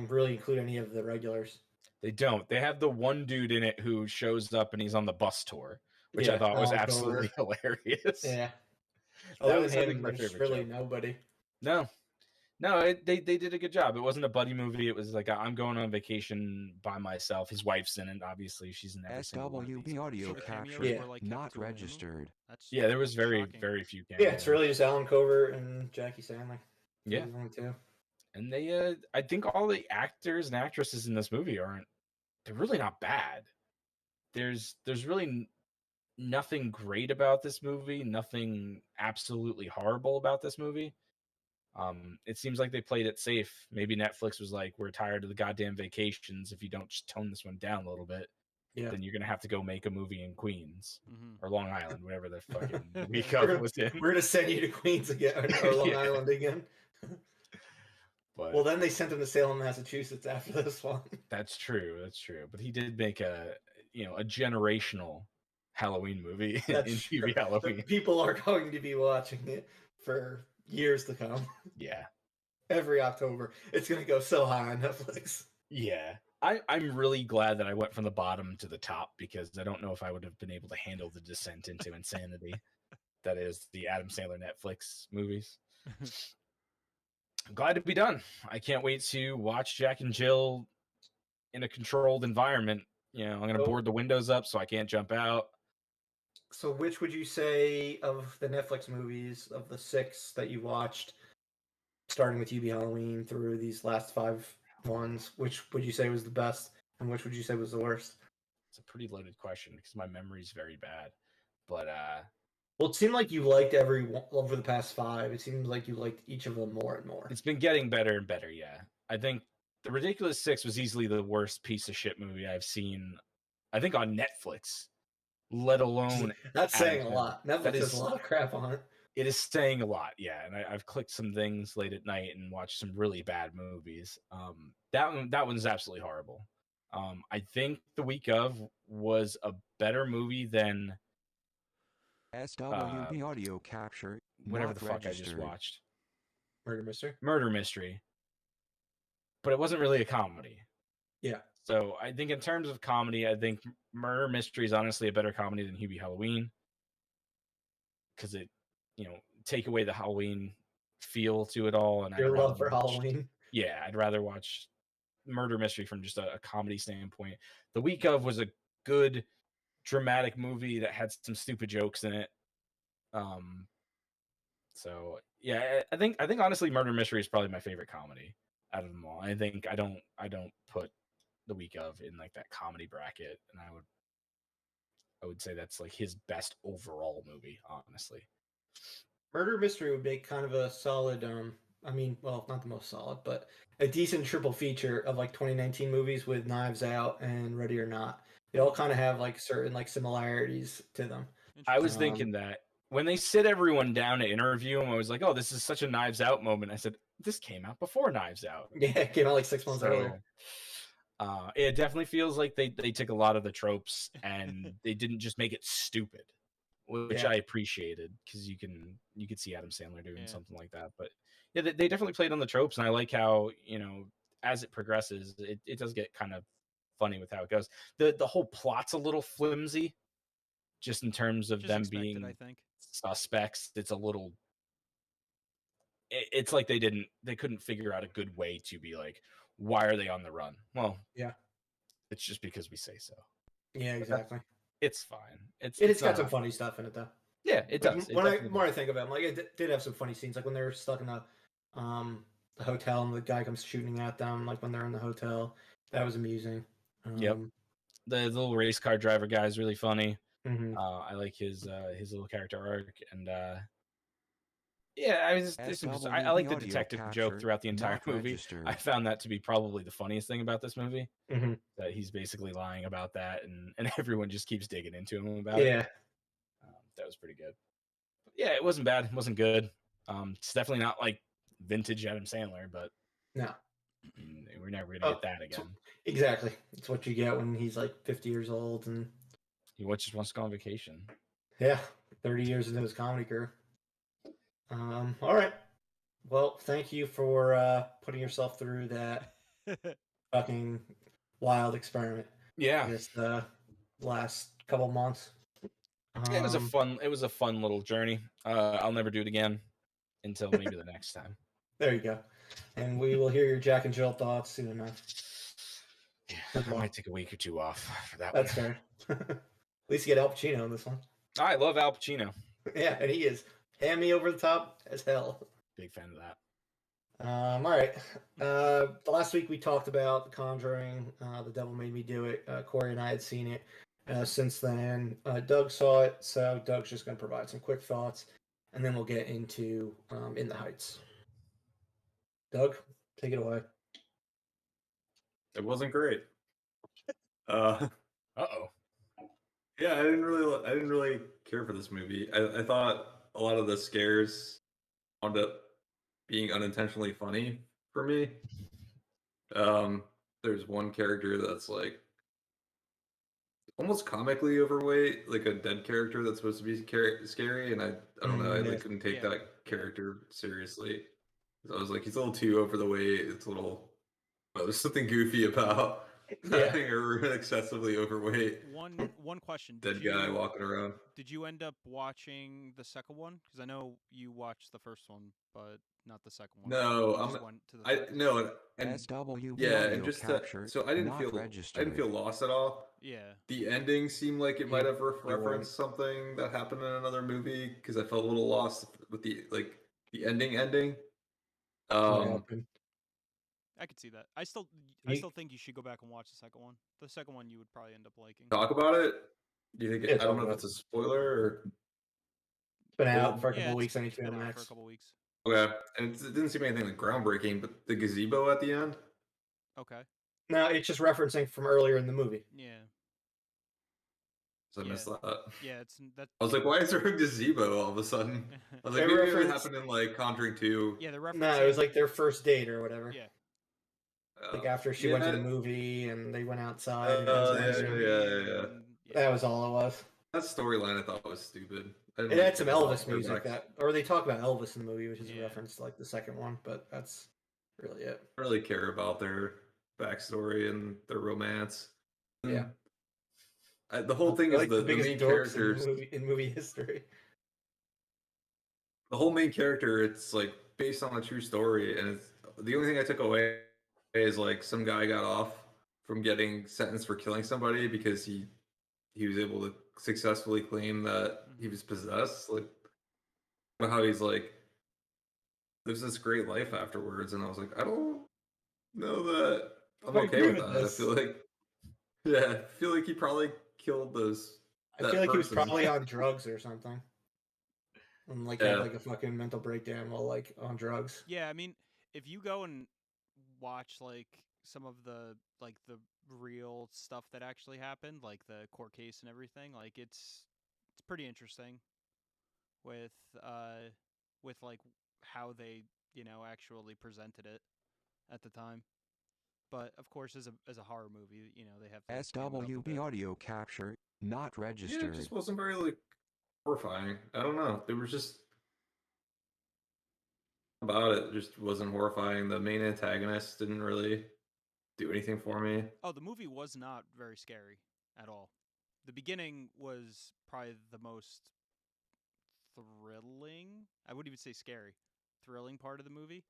really include any of the regulars. They don't. They have the one dude in it who shows up and he's on the bus tour, which I Yeah, thought was Alan absolutely hilarious. Yeah. That Other was, than I think, him, my there's favorite really joke. nobody. No, they did a good job. It wasn't a buddy movie. It was like I'm going on vacation by myself. His wife's in it. Obviously, she's in every single one of these. SWB audio So the cameos capture Yeah. were like not kept to a minimum? registered. That's Yeah, there was very shocking. very few cameos. Yeah, it's really just Alan Covert and Jackie Sandler. Yeah. Those only two. And they I think all the actors and actresses in this movie they're really not bad. There's really nothing great about this movie, nothing absolutely horrible about this movie. It seems like they played it safe. Maybe Netflix was like, we're tired of the goddamn vacations. If you don't just tone this one down a little bit, Yeah. then you're gonna have to go make a movie in Queens Mhm. or Long Island, whatever the fucking week We're of gonna- was in. We're gonna send you to Queens again or Long Yeah. Island again. But Well, then they sent him to Salem, Massachusetts after this one. that's true. That's true. But he did make a generational Halloween movie in That's TV true. Halloween. People are going to be watching it for years to come. Yeah. Every October, it's gonna go so high on Netflix. Yeah. I'm really glad that I went from the bottom to the top because I don't know if I would have been able to handle the descent into insanity that is the Adam Sandler Netflix movies. I'm glad to be done. I can't wait to watch Jack and Jill in a controlled environment. I'm going to Oh. board the windows up so I can't jump out. So, which would you say of the Netflix movies of the 6 that you watched, starting with UB Halloween through these last 5 ones, which would you say was the best, and which would you say was the worst? It's a pretty loaded question because my memory is very bad. But Well, it seemed like you liked every one over the past 5. It seems like you liked each of them more and more. it's been getting better and better. Yeah, I think The Ridiculous Six was easily the worst piece of shit movie I've seen. I think on Netflix, let alone That's out of saying a 10. lot. Netflix That has is- a lot of crap on it. It is saying a lot, yeah. And I've clicked some things late at night and watched some really bad movies. That one's absolutely horrible. I think The Week of was a better movie than SWB audio capture. whatever not the fuck I just registered. watched, Murder Mystery. Murder Mystery. But it wasn't really a comedy. Yeah. So I think in terms of comedy, I think Murder Mystery is honestly a better comedy than Hubie Halloween, because it, take away the Halloween feel to it all, and Your love for Halloween. Yeah, I'd rather watch Murder Mystery from just a comedy standpoint. The Week of was a good dramatic movie that had some stupid jokes in it. So yeah, I think honestly, Murder Mystery is probably my favorite comedy out of them all. I think I don't put The Week of in like that comedy bracket, and I would say that's like his best overall movie, honestly. Murder Mystery would make kind of a solid, well, not the most solid, but a decent triple feature of like 2019 movies with Knives Out and Ready or Not. They all kind of have like certain like similarities to them. I was Interesting. thinking that when they sit everyone down to interview him, I was like, oh, this is such a Knives Out moment. I said, this came out before Knives Out. Yeah, it came out like 6 months earlier. It definitely feels like they took a lot of the tropes and they didn't just make it stupid, which Yeah. I appreciated, because you could see Adam Sandler doing something like that. But yeah, they definitely played on the tropes, and I like how, as it progresses, it does get kind of funny with how it goes. The whole plot's a little flimsy, just in terms of Which is them expected, being I think. suspects. It's a little. It's like they couldn't figure out a good way to be like, why are they on the run? Well, Yeah. it's just because we say so. Yeah, exactly. It's fine. It's got not- some funny stuff in it though. Yeah, it does. It When I definitely more I think about it, like it did have some funny scenes, like when they were stuck in the hotel and the guy comes shooting at them, like when they're in the hotel. That was amusing. Yep. The little race car driver guy is really funny. Mhm. I like his little character arc, and yeah, I like the SWB detective audio joke capture, throughout the entire not movie. registered. I found that to be probably the funniest thing about this movie. Mhm. That he's basically lying about that, and everyone just keeps digging into him about it. Yeah. That was pretty good. But yeah, it wasn't bad. It wasn't good. It's definitely not like vintage Adam Sandler, but No. we're never gonna get that again. Exactly. It's what you get when he's like 50 years old and He just wants to go on vacation. yeah, 30 years into his comedy career. All right. Well, thank you for putting yourself through that fucking wild experiment. Yeah, This last couple months. it was a fun little journey. I'll never do it again until maybe the next time. There you go. And we will hear your Jack and Jill thoughts soon enough. Yeah, Good I luck. might take a week or two off for that That's one. fair. At least you get Al Pacino in this one. I love Al Pacino. Yeah, and he is hammy over the top as hell. Big fan of that. All right. Last week we talked about The Conjuring. The Devil Made Me Do It. Corey and I had seen it. Since then, Doug saw it, so Doug's just going to provide some quick thoughts, and then we'll get into In the Heights. Doug, take it away. It wasn't great. Uh-oh. Yeah, I didn't really care for this movie. I thought a lot of the scares wound up being unintentionally funny for me. There's one character that's like almost comically overweight, like a dead character that's supposed to be scary, and I don't know, I Yeah. couldn't take Yeah. that character seriously. So I was like, he's a little too over the weight. It's a little. Well, there's something goofy about Yeah. having a excessively overweight One question. dead guy walking around. Did you end up watching the second one? Because I know you watched the first one, but not the second one. No, You I'm. just went to the I third? no, and SWB yeah, audio and just capture, so I didn't not feel registered. lost at all. Yeah. The ending seemed like it might have weren't. referenced something that happened in another movie because I felt a little lost with the ending. What Um, happened? I could see that. I still You- think you should go back and watch the second one. The second one you would probably end up liking. talk about it. Do you think Yeah, I don't know talk if it's a spoiler or It's been Well, out for a Yeah, couple it's weeks on been HBO out for a Max. couple weeks. okay, and it didn't seem anything like groundbreaking, but the gazebo at the end. Okay. No, it's just referencing from earlier in the movie. Yeah. So I missed Yeah. that. Yeah, it's that. I was like, why is there a gazebo all of a sudden? I was like, They maybe it referenced- happened in like Conjuring 2. Yeah, they're referencing. No, it was like their first date or whatever. Yeah. Like after she went to the yeah. movie and they went outside. And Oh, had some yeah, ice cream. yeah. That was all it was. That storyline I thought was stupid. I didn't It really had some care about Elvis music Cormax. or they talk about Elvis in the movie, which is a Yeah. reference to like the second one, but that's really it. I don't really care about their backstory and their romance. Yeah. The whole thing They're, is like the biggest main dorks characters. in movie history. The whole main character, it's like based on a true story, and it's the only thing I took away is like some guy got off from getting sentenced for killing somebody because he was able to successfully claim that he was possessed. Like how he's like lives this great life afterwards, and I was like, I don't know that I'm I okay agree with with that. this. I feel like he probably killed those. I that feel like he was person. probably on drugs or something. And like Yeah. had like a fucking mental breakdown while like on drugs. Yeah, I mean, if you go and watch like some of the real stuff that actually happened, like the court case and everything, like it's pretty interesting with like how they, actually presented it at the time. But of course, as a horror movie, they have to amp it up a SWB bit. audio capture not Yeah, registered. it just wasn't very like horrifying. I don't know. There was just about it just wasn't horrifying. The main antagonist didn't really do anything for me. Oh, the movie was not very scary at all. The beginning was probably the most thrilling. I wouldn't even say scary. Thrilling part of the movie.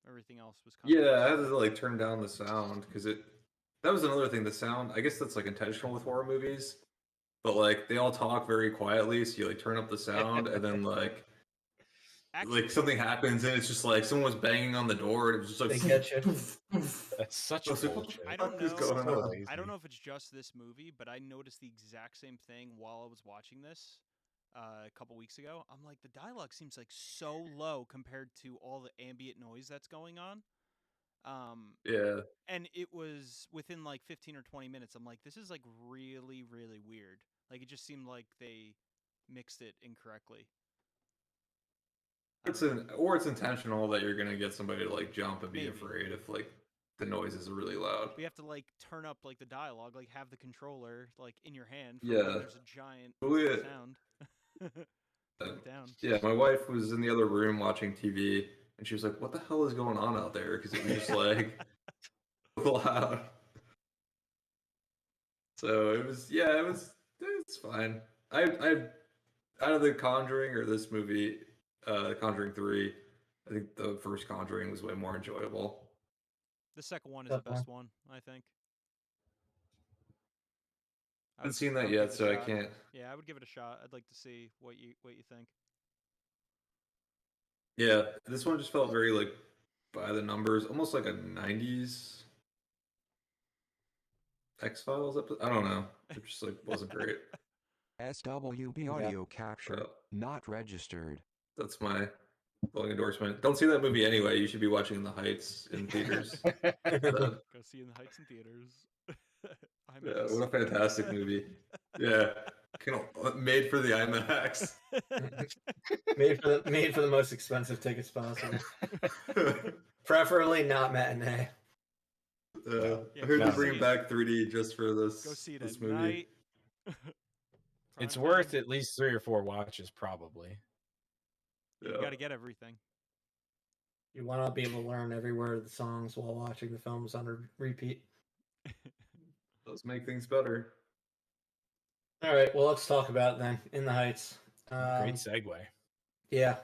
Everything else was kind Yeah, I of had to like turn down the sound because that was another thing. The sound, I guess that's like intentional with horror movies, but like they all talk very quietly, so you like turn up the sound and then like actually something happens and it's just like someone was banging on the door and it was just like They get you. That's such I was like, what bullshit. the I don't fuck is know. going on? I don't know if it's just this movie, but I noticed the exact same thing while I was watching this a couple weeks ago. I'm like, the dialogue seems like so low compared to all the ambient noise that's going on. Yeah, And it was within like 15 or 20 minutes. I'm like, this is like really, really weird. Like it just seemed like they mixed it incorrectly. or it's intentional that you're gonna get somebody to like jump and be Maybe. afraid if like the noises are really loud. We have to like turn up like the dialogue, like have the controller like in your hand. For Yeah. when there's a giant Oh, yeah. sound. Turn it down. Yeah, my wife was in the other room watching TV, and she was like, "What the hell is going on out there?" Because it was just like loud. So it was, yeah, it's fine. I out of the Conjuring or this movie, Conjuring 3, I think the first Conjuring was way more enjoyable. The second one is the best one, I think. I haven't seen that yet, so I can't. Yeah, I would give it a shot. I'd like to see what you think. Yeah, this one just felt very like by the numbers, almost like a '90s X-Files episode. I don't know. It just like wasn't great. SWB audio capture Well, not registered. that's my long endorsement. Don't see that movie anyway. You should be watching In the Heights in theaters. Go see In the Heights in theaters. Yeah, what a fantastic movie. Yeah. Made for the IMAX. made for the most expensive tickets possible. Preferably not matinee. Yeah, I heard go they're see bringing it. back 3D just for this. Go see it this at movie. night. It's Prime worth time. at least 3 or 4 watches, probably. You Yeah. got to get everything. You want to be able to learn every word of the songs while watching the films on repeat. Does make things better. All right, well, let's talk about it then. In the Heights. Great segue. Yeah,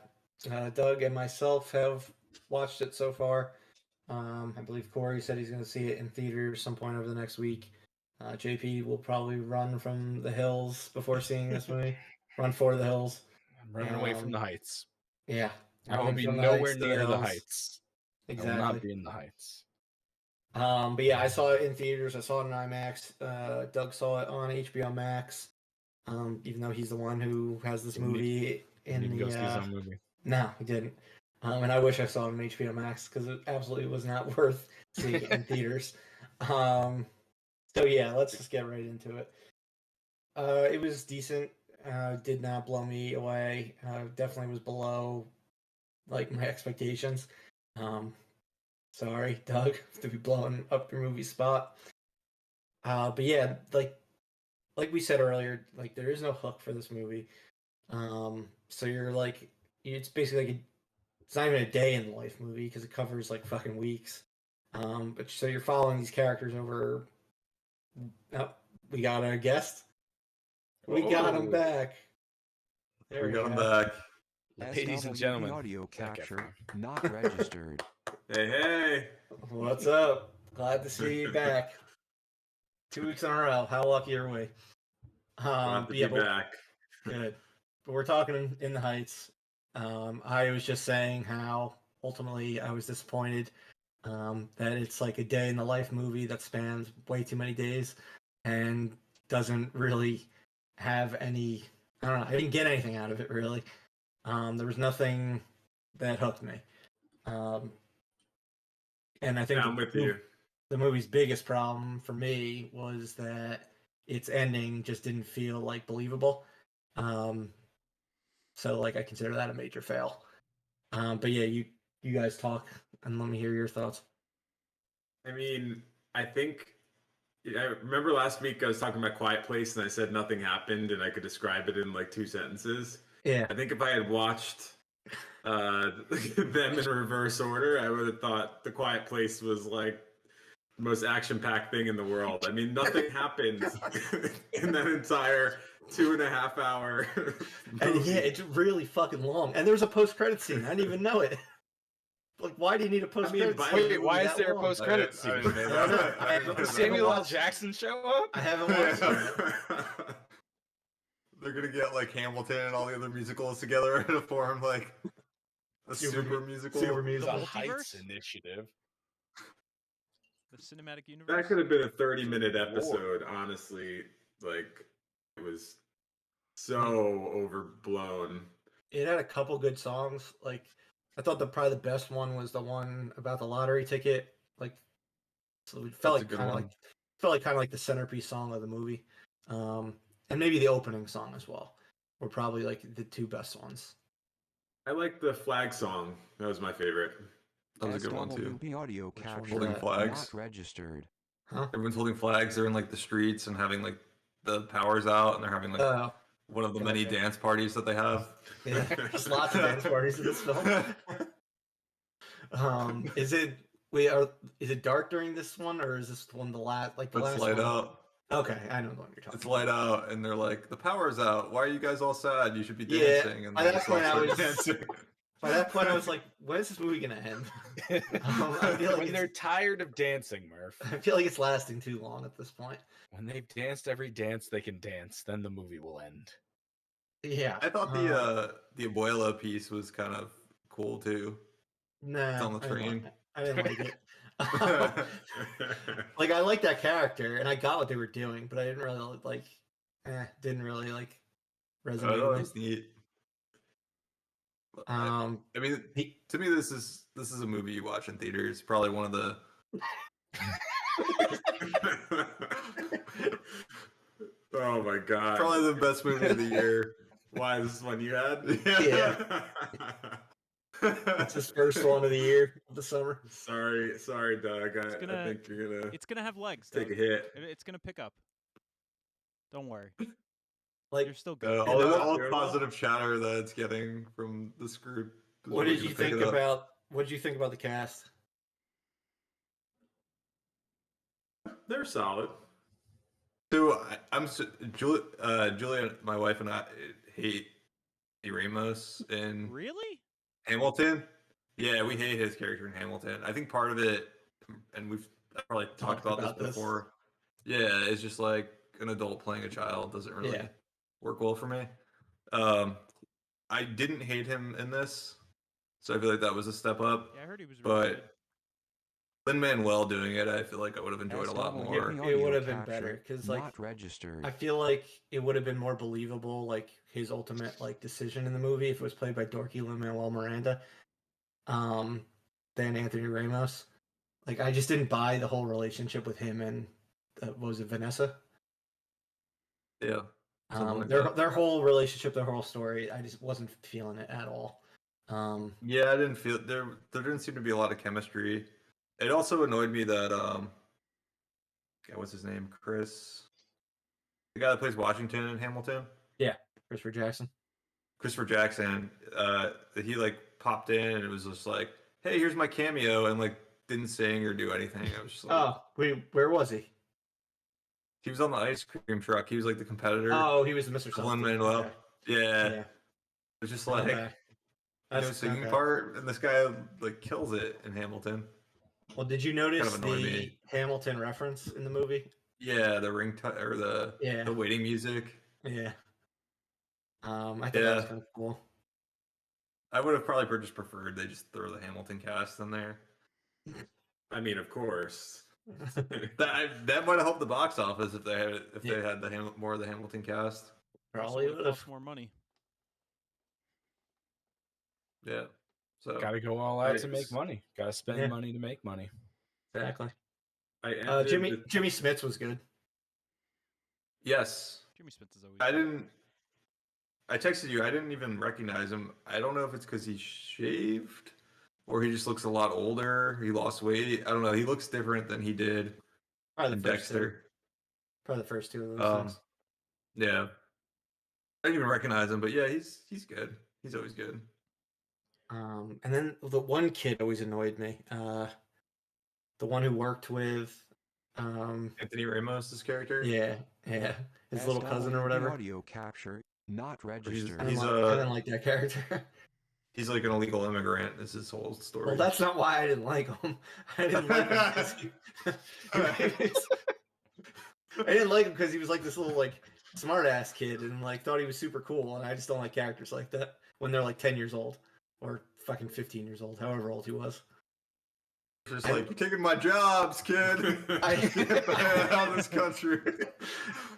Doug and myself have watched it so far. I believe Corey said he's going to see it in theaters some point over the next week. JP will probably run from the hills before seeing this movie. Run for the hills. I'm running away from the heights. Yeah. I will running be from the nowhere heights to near the hills. heights. I will Exactly. not be in the heights. But yeah, I saw it in theaters. I saw it in IMAX. Doug saw it on HBO Max. even though he's the one who has this Didn't movie Didn't in even the. go see his own movie. No, he didn't. And I wish I saw it on HBO Max because it absolutely was not worth seeing it in theaters. So yeah, let's just get right into it. It was decent. Did not blow me away. Definitely was below like my expectations. Sorry, Doug, to be blowing up your movie spot. But yeah, like we said earlier, like there is no hook for this movie. So you're like, it's basically like it's not even a day in the life movie because it covers like fucking weeks. But so you're following these characters over. Oh, we got a guest. We got him Oh. back. There We got him go. back. Ladies and SWB gentlemen, audio Zac capture Efron. not registered. Hey, hey. What's up? Glad to see you back. 2 weeks in a row. How lucky are we? Glad to But be yeah, but back. good. But we're talking in the Heights. I was just saying how ultimately I was disappointed that it's like a day in the life movie that spans way too many days and doesn't really have any. I don't know. I didn't get anything out of it really. There was nothing that hooked me. And I think Yeah, I'm with you. the movie's biggest problem for me was that its ending just didn't feel like believable. So like I consider that a major fail. But yeah, you guys talk and let me hear your thoughts. I mean, I think I remember last week I was talking about Quiet Place and I said nothing happened and I could describe it in like 2 sentences. Yeah, I think if I had watched them in reverse order, I would have thought The Quiet Place was like the most action-packed thing in the world. I mean, nothing happened in that entire 2.5 hour and movie. yeah, it's really fucking long. And there's a post-credit scene. I didn't even know it. Like, why do you need a post-credit by scene? the in a Wait, movie why is that there a long? post-credit I scene? didn't know I don't know. that. I haven't Did watched- Samuel L. Jackson show up? I haven't watched it. They're gonna get like Hamilton and all the other musicals together to form like a super musical. Super The musical. Heights multiverse? Initiative. The cinematic universe. That could have been a 30-minute Lord. episode, honestly. Like, it was so overblown. It had a couple good songs. Like, I thought probably the best one was the one about the lottery ticket. Like, so it felt That's a like good kind of one. like kind of like the centerpiece song of the movie. And maybe the opening song as well were probably like the two best ones. I like the flag song. That was my favorite. That was a good one too. SWB audio Which one? capture Holding that? flags. not registered. Huh? Everyone's holding flags. They're in like the streets and having like the powers out, and they're having like Oh, one of the many gotcha. dance parties that they have. yeah. There's lots of dance parties in this film. Is it is it dark during this one or is this one the last It's last light one? out. Okay, I know the one you're talking It's about. light out, and they're like, the power's out. Why are you guys all sad? You should be Yeah, dancing. And by they that just all point I start was- dancing. By that point, I was like, "When is this movie gonna end?" I feel like When they're tired of dancing, Murph. I feel like it's lasting too long at this point. When they've danced every dance they can dance, then the movie will end. Yeah, I thought the Abuela piece was kind of cool too. nah, It's on the I didn't train. like- I didn't like it. Like I like that character, and I got what they were doing, but I didn't really like. Didn't really like I resonate thought it with was neat. me. I mean, he- to me, this is a movie you watch in theaters. Probably one of the. Oh my god. Probably the best movie of the year. Why is this one you had? Yeah. It's his first one of the year of the summer. Sorry, Doug. I gonna- think you're gonna It's gonna have legs. take a Doug. hit. It's gonna pick up. Don't worry. Like, You're still good. all know, all you're positive chatter that it's getting from this group. is what really did you gonna pick think it up. about? What did you think about the cast? They're solid. So Julia, my wife and I hate Ramos in Really? Hamilton. Yeah, we hate his character in Hamilton. I think part of it, and we've probably talked about this before. Yeah, it's just like an adult playing a child doesn't really Yeah. work well for me. I didn't hate him in this, so I feel like that was a step up. Yeah, I heard he was really good. But Lin-Manuel doing it, I feel like I would have enjoyed a lot more. It would have been better because, like, not registered. I feel like it would have been more believable, like his ultimate like decision in the movie if it was played by dorky Lin-Manuel Miranda, than Anthony Ramos. Like, I just didn't buy the whole relationship with him and what was it, Vanessa? Yeah. Something like their that. their whole relationship, their whole story, I just wasn't feeling it at all. Yeah, I didn't feel there didn't seem to be a lot of chemistry. It also annoyed me that what's his name? Chris. The guy that plays Washington in Hamilton. Yeah, Christopher Jackson. Christopher Jackson, he like popped in and it was just like, "Hey, here's my cameo," and like didn't sing or do anything. I was just like, Oh, wait, where was he? he was on the ice cream truck. He was like the competitor. Oh, he was the Mr. Lin-Manuel. Okay. Yeah. Yeah. It's just like Okay. singing okay. part, and this guy like kills it in Hamilton. Well, did you notice Kind of annoyed the me. Hamilton reference in the movie? Yeah, the or Yeah. the waiting music. Yeah. I thought that was kind of cool. I would have probably just preferred they just throw the Hamilton cast in there. I mean, of course. That might have helped the box office if they had more of the Hamilton cast. Probably Also would cost have. more money. Yeah. So Got to go all out to make money. Got to spend Yeah. money to make money. Exactly. I ended Jimmy Smits was good. yes, Jimmy Smith is always. I good. didn't. I texted you. I didn't even recognize him. I don't know if it's because he shaved or he just looks a lot older. He lost weight. I don't know. He looks different than he did Probably in the first two. Dexter. Probably the first two of those things. Yeah. I didn't even recognize him, but yeah, he's good. He's always good. And then the one kid always annoyed me. The one who worked with, Anthony Ramos' character. yeah, his little cousin or SWB whatever. Audio capture not He's- registered. I he's didn't like that character. He's like an illegal immigrant. Is his whole story. Well, that's not why I didn't like him. I didn't like him I didn't like him because he was like this little like smart ass kid and like thought he was super cool, and I just don't like characters like that when they're like 10 years old or fucking 15 years old, however old he was. Just like, you're taking my jobs, kid. Get out of this country.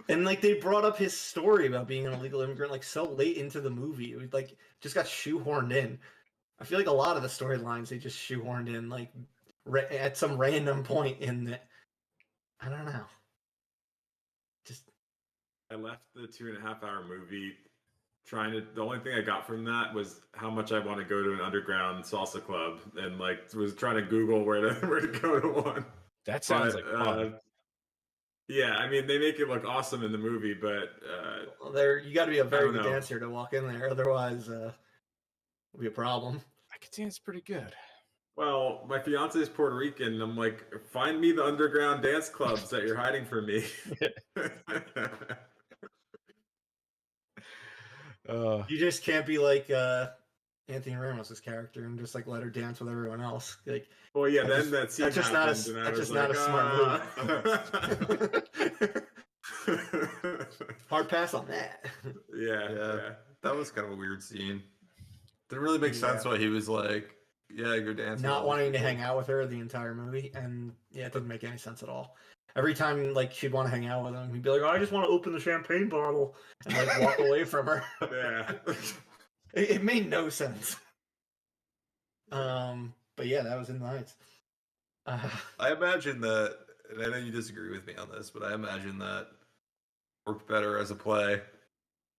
And like they brought up his story about being an illegal immigrant like so late into the movie. It was like just got shoehorned in. I feel like a lot of the storylines they just shoehorned in like at some random point in the. I don't know. Just I left the 2.5-hour movie the only thing I got from that was how much I want to go to an underground salsa club, and like was trying to Google where to go to one. That sounds But, like fun. yeah, I mean they make it look awesome in the movie, but there, you got to be a very don't good know. dancer to walk in there, otherwise, it'll be a problem. I could dance pretty good. well, my fiance is Puerto Rican. And I'm like, find me the underground dance clubs that you're hiding from me. You just can't be like Anthony Ramos's character and just like let her dance with everyone else. Like, Well, yeah, That's then that scene just not a- happened, and I that's was just not like, a smart hard pass on that. yeah. That was kind of a weird scene. Didn't really make sense why he was like, yeah, go dance. Not wanting to hang out with her the entire movie, and yeah, it didn't make any sense at all. Every time like she'd want to hang out with him, he'd be like, "Oh, I just want to open the champagne bottle," and like walk away from her. Yeah. It made no sense. But yeah, that was in the Heights. I imagine that, and I know you disagree with me on this, but I imagine that worked better as a play.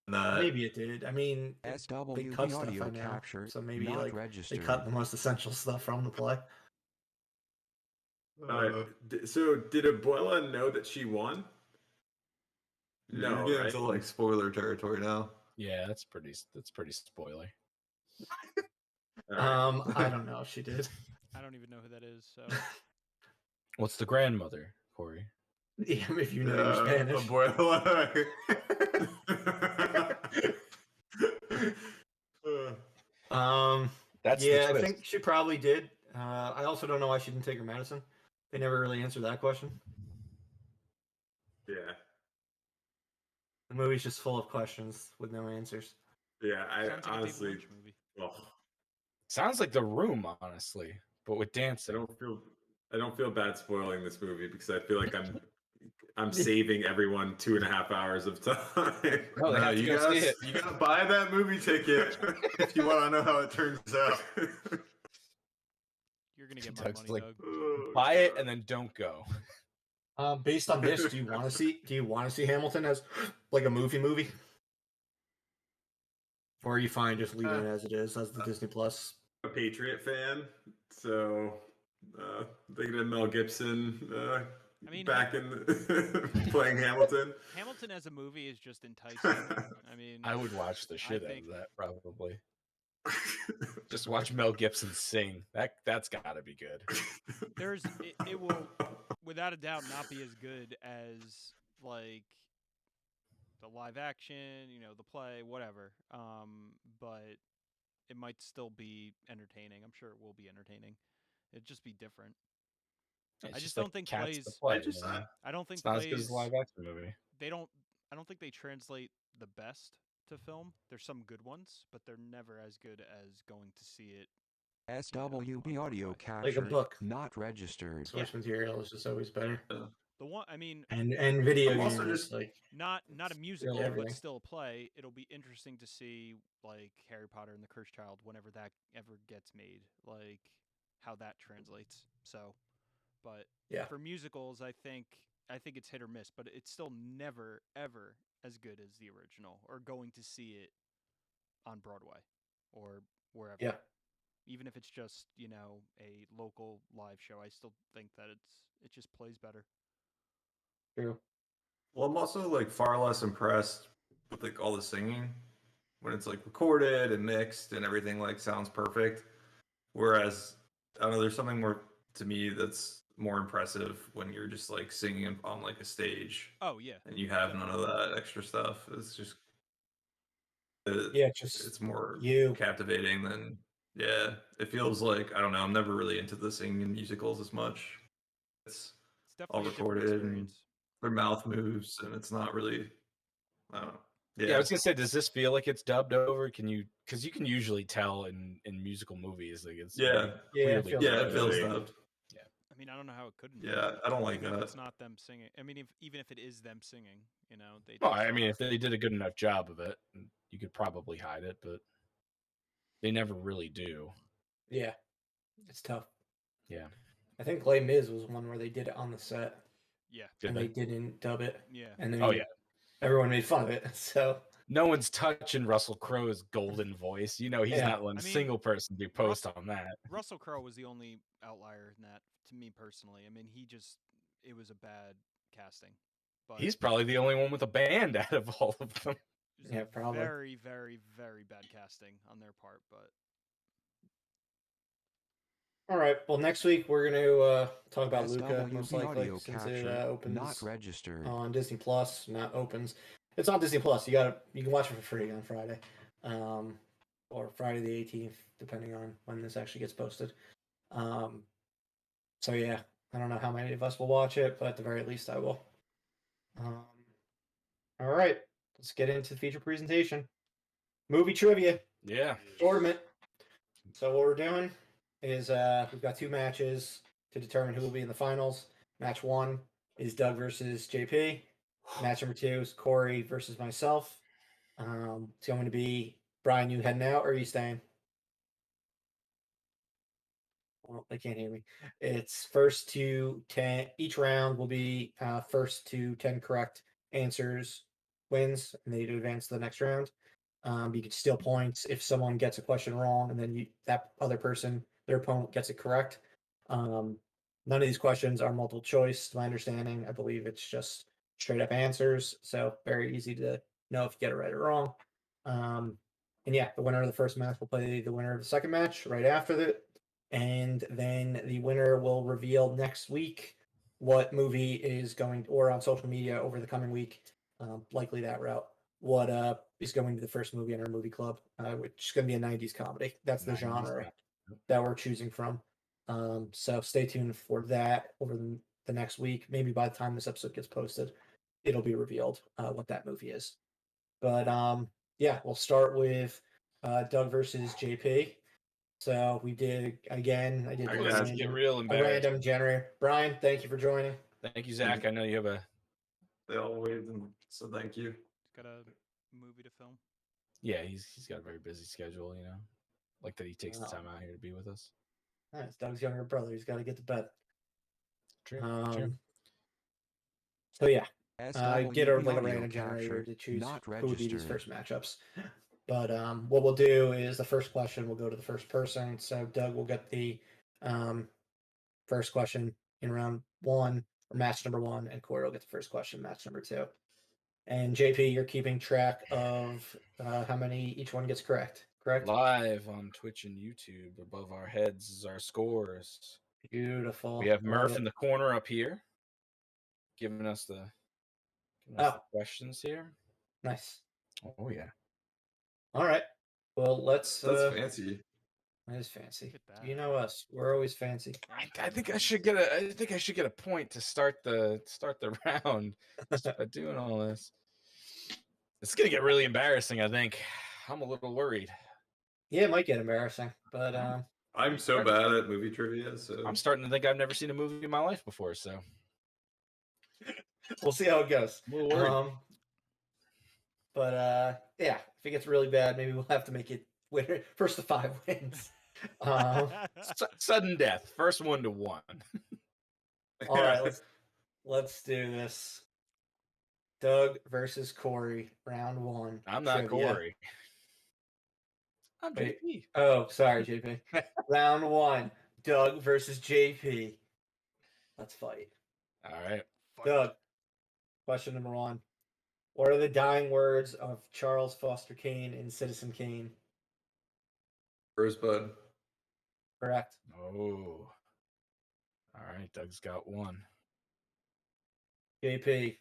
And that Maybe it did. I mean, they SWB cut stuff audio I know, capture so maybe not like registered. they cut the most essential stuff from the play. So did Abuela know that she won? you're No, getting right? into like spoiler territory now. Yeah, that's pretty spoiler. All right. I don't know if she did. I don't even know who that is. So What's the grandmother, Corey? Yeah, if you know your Spanish. Abuela. That's Yeah, the I twist. think she probably did. I also don't know why she didn't take her medicine. They never really answered that question. Yeah. The movie's just full of questions with no answers. Yeah, I sounds like a David honestly, Lynch movie. well, Sounds like The Room, honestly, but with I dancing. don't feel I don't feel bad spoiling this movie because I feel like I'm saving everyone 2.5 hours of time. No, they have to you go see gotta it. you gotta buy that movie ticket if you want to know how it turns out. You're gonna get my Doug's money, like, Doug. Oh, buy it God. and then don't go. Based on this, do you want to see Hamilton as like a movie, or are you fine just leaving it as it is as the Disney Plus? A Patriot fan, so thinking of Mel Gibson I mean, back in playing Hamilton. Hamilton as a movie is just enticing. I mean, I would watch the shit out think- of that probably. Just watch Mel Gibson sing. That's got to be good. it will without a doubt not be as good as like the live action, the play, whatever. But it might still be entertaining. I'm sure it will be entertaining. It'd just be different. It's I just like don't think Cats the plays. play, I just- you know? I don't think It's not as good plays. as a live action movie. They don't. I don't think they translate the best to film. There's some good ones, but they're never as good as going to see it. SWB audio Like a capture book. not registered. Source material is just always better, The one, I mean, and video I'm games also is just- like not a musical, everything. but still a play. It'll be interesting to see like Harry Potter and the Cursed Child whenever that ever gets made, like how that translates. So, but Yeah. for musicals, I think it's hit or miss, but it's still never ever as good as the original or going to see it on Broadway or wherever. Yeah. Even if it's just, a local live show, I still think that it just plays better. true. Well, I'm also like far less impressed with like all the singing when it's like recorded and mixed and everything like sounds perfect. Whereas I don't know, there's something more to me that's more impressive when you're just like singing on like a stage Oh yeah. and you have none of that extra stuff. It's just Yeah, just it's more you. captivating than yeah. It feels like I don't know. I'm never really into the singing in musicals as much. It's It's all definitely a different recorded and experience. their mouth moves and it's not really I don't know. Yeah, I was gonna say, does this feel like it's dubbed over? Because you can usually tell in musical movies, like it's Yeah. very Yeah, it clearly feels Yeah, like it dubbed feels over. dubbed. I mean, I don't know how it couldn't. be. Yeah, I don't like Even if that. it's not them singing. I mean, even if it is them singing, they. Well, just- I mean, if they did a good enough job of it, you could probably hide it, but they never really do. Yeah, it's tough. Yeah. I think Les Mis was one where they did it on the set Yeah. Did and they? they didn't dub it, Yeah. and then Oh yeah. everyone made fun of it. So No one's touching Russell Crowe's golden voice. He's Yeah. not letting I a mean, single person do post on that. Russell Crowe was the only outlier in that, to me personally. I mean, it was a bad casting. But He's probably the only one with a band out of all of them. it was Yeah, a probably. very, very, very bad casting on their part. But all right, well, next week we're gonna talk about Luca most SWB likely audio since it capture opens not registered. on Disney Plus. Not opens. It's on Disney Plus. You can watch it for free on Friday, or Friday the 18th, depending on when this actually gets posted. So yeah, I don't know how many of us will watch it, but at the very least, I will. All right, let's get into the feature presentation. Movie trivia Yeah. tournament. So what we're doing is we've got two matches to determine who will be in the finals. Match 1 is Doug versus JP. Match number 2 is Corey versus myself. It's going to be Brian, you heading out or are you staying? Well, they can't hear me. It's first to 10. Each round will be first to 10 correct answers wins, and they advance to the next round. You can steal points if someone gets a question wrong, and then that other person, their opponent, gets it correct. None of these questions are multiple choice, to my understanding. I believe it's just straight up answers, so very easy to know if you get it right or wrong. And yeah, the winner of the first match will play the winner of the second match right after it, and then the winner will reveal next week what movie is going, or on social media over the coming week, likely that route, what is going to be the first movie in our movie club, which is going to be a 90s comedy. That's the 90s genre comedy. that we're choosing from. So stay tuned for that over the next week. Maybe by the time this episode gets posted, it'll be revealed what that movie is. But yeah, we'll start with Doug versus JP. So we did again. I did All right, the let's random, get real a embarrassed. random generator. Brian, thank you for joining. Thank you, Zach. I know you have a. They all waved, and so thank you. Got a movie to film. Yeah, he's got a very busy schedule. You know, like that he takes the Wow. time out here to be with us. It's Doug's younger brother. He's got to get to bed. True. So yeah, SWB get a like a audio random generator capture to choose not who would be these registered. first matchups. But what we'll do is the first question will go to the first person. So Doug will get the first question in round one or match number one, and Corey will get the first question, match number two. And JP, you're keeping track of how many each one gets correct. Correct? Live on Twitch and YouTube, above our heads is our scores. Beautiful. We have Love Murph it. in the corner up here, giving us the the questions here. Nice. Oh yeah. All right. Well, let's. That's fancy. That is fancy. Look at that. You know us. We're always fancy. I think I should get a. I think I should get a point to start the round. Just by doing all this, it's gonna get really embarrassing. I think. I'm a little worried. Yeah, it might get embarrassing, but I'm so bad at movie trivia, so I'm starting to think I've never seen a movie in my life before. So we'll see how it goes. I'm a little worried. But yeah, if it gets really bad, maybe we'll have to make it winner first to 5 wins. Sudden death, first 1 to 1. All right, let's do this. Doug versus Corey, round one. I'm not trivia. Corey. I'm Wait. JP. Oh, sorry, JP. Round one, Doug versus JP. Let's fight. All right. Doug, question number one. What are the dying words of Charles Foster Kane in Citizen Kane? Rosebud. Correct. Oh. All right. Doug's got one. JP,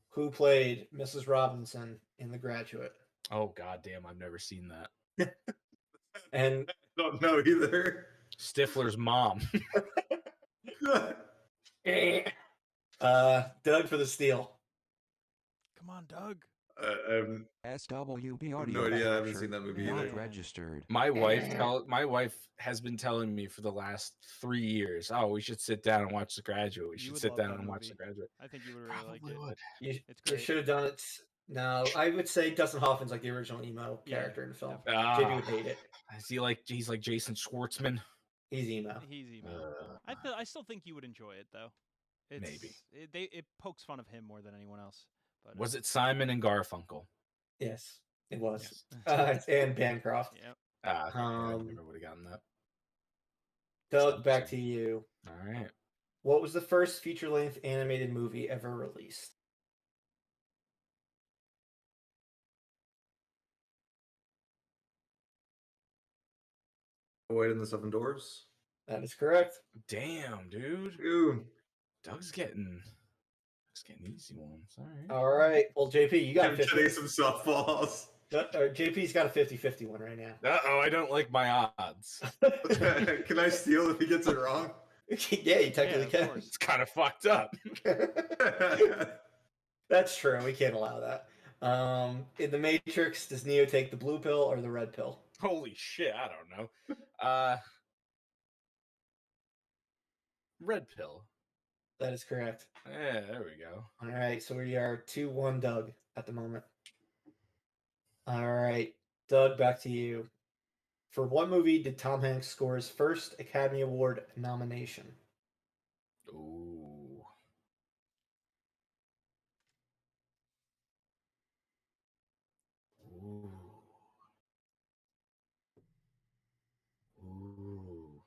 who played Mrs. Robinson in The Graduate? Oh, goddamn. I've never seen that. And I don't know either. Stifler's mom. Doug for the steal. Come on, Doug. SWB I have audio no idea. I haven't capture seen that movie not either. registered. My wife has been telling me for the last 3 years, oh, we should sit down and watch The Graduate. We You should would sit love down that and watch movie. The Graduate. I think you would really like Probably it. would. You It's great. should have done it. No, I would say Dustin Hoffman's like the original emo Yeah, character in the film. Ah, JP would hate it. Is he like he's like Jason Schwartzman? He's emo. He's emo. Uh, I still think you would enjoy it though. Maybe. It pokes fun of him more than anyone else. But Was it Simon and Garfunkel? Yes, it was. Yes. And Bancroft. Yeah. Ah, okay, I Um, never would have gotten that. Doug, back to you. All right. What was the first feature-length animated movie ever released? Void in the Seven Doors. That is correct. Damn, dude. Ooh. Doug's getting easy ones. All right. All right. Well, JP, you got I'm a getting 50. some softballs. JP's got a 50-50 one right now. Uh-oh, I don't like my odds. Can I steal if he gets it wrong? Yeah, you technically of can. course. It's kind of fucked up. That's true. We can't allow that. In The Matrix, does Neo take the blue pill or the red pill? Holy shit, I don't know. Red pill. That is correct. Yeah, there we go. All right, so we are 2-1 Doug at the moment. All right, Doug, back to you. For what movie did Tom Hanks score his first Academy Award nomination? Ooh. Ooh. Ooh.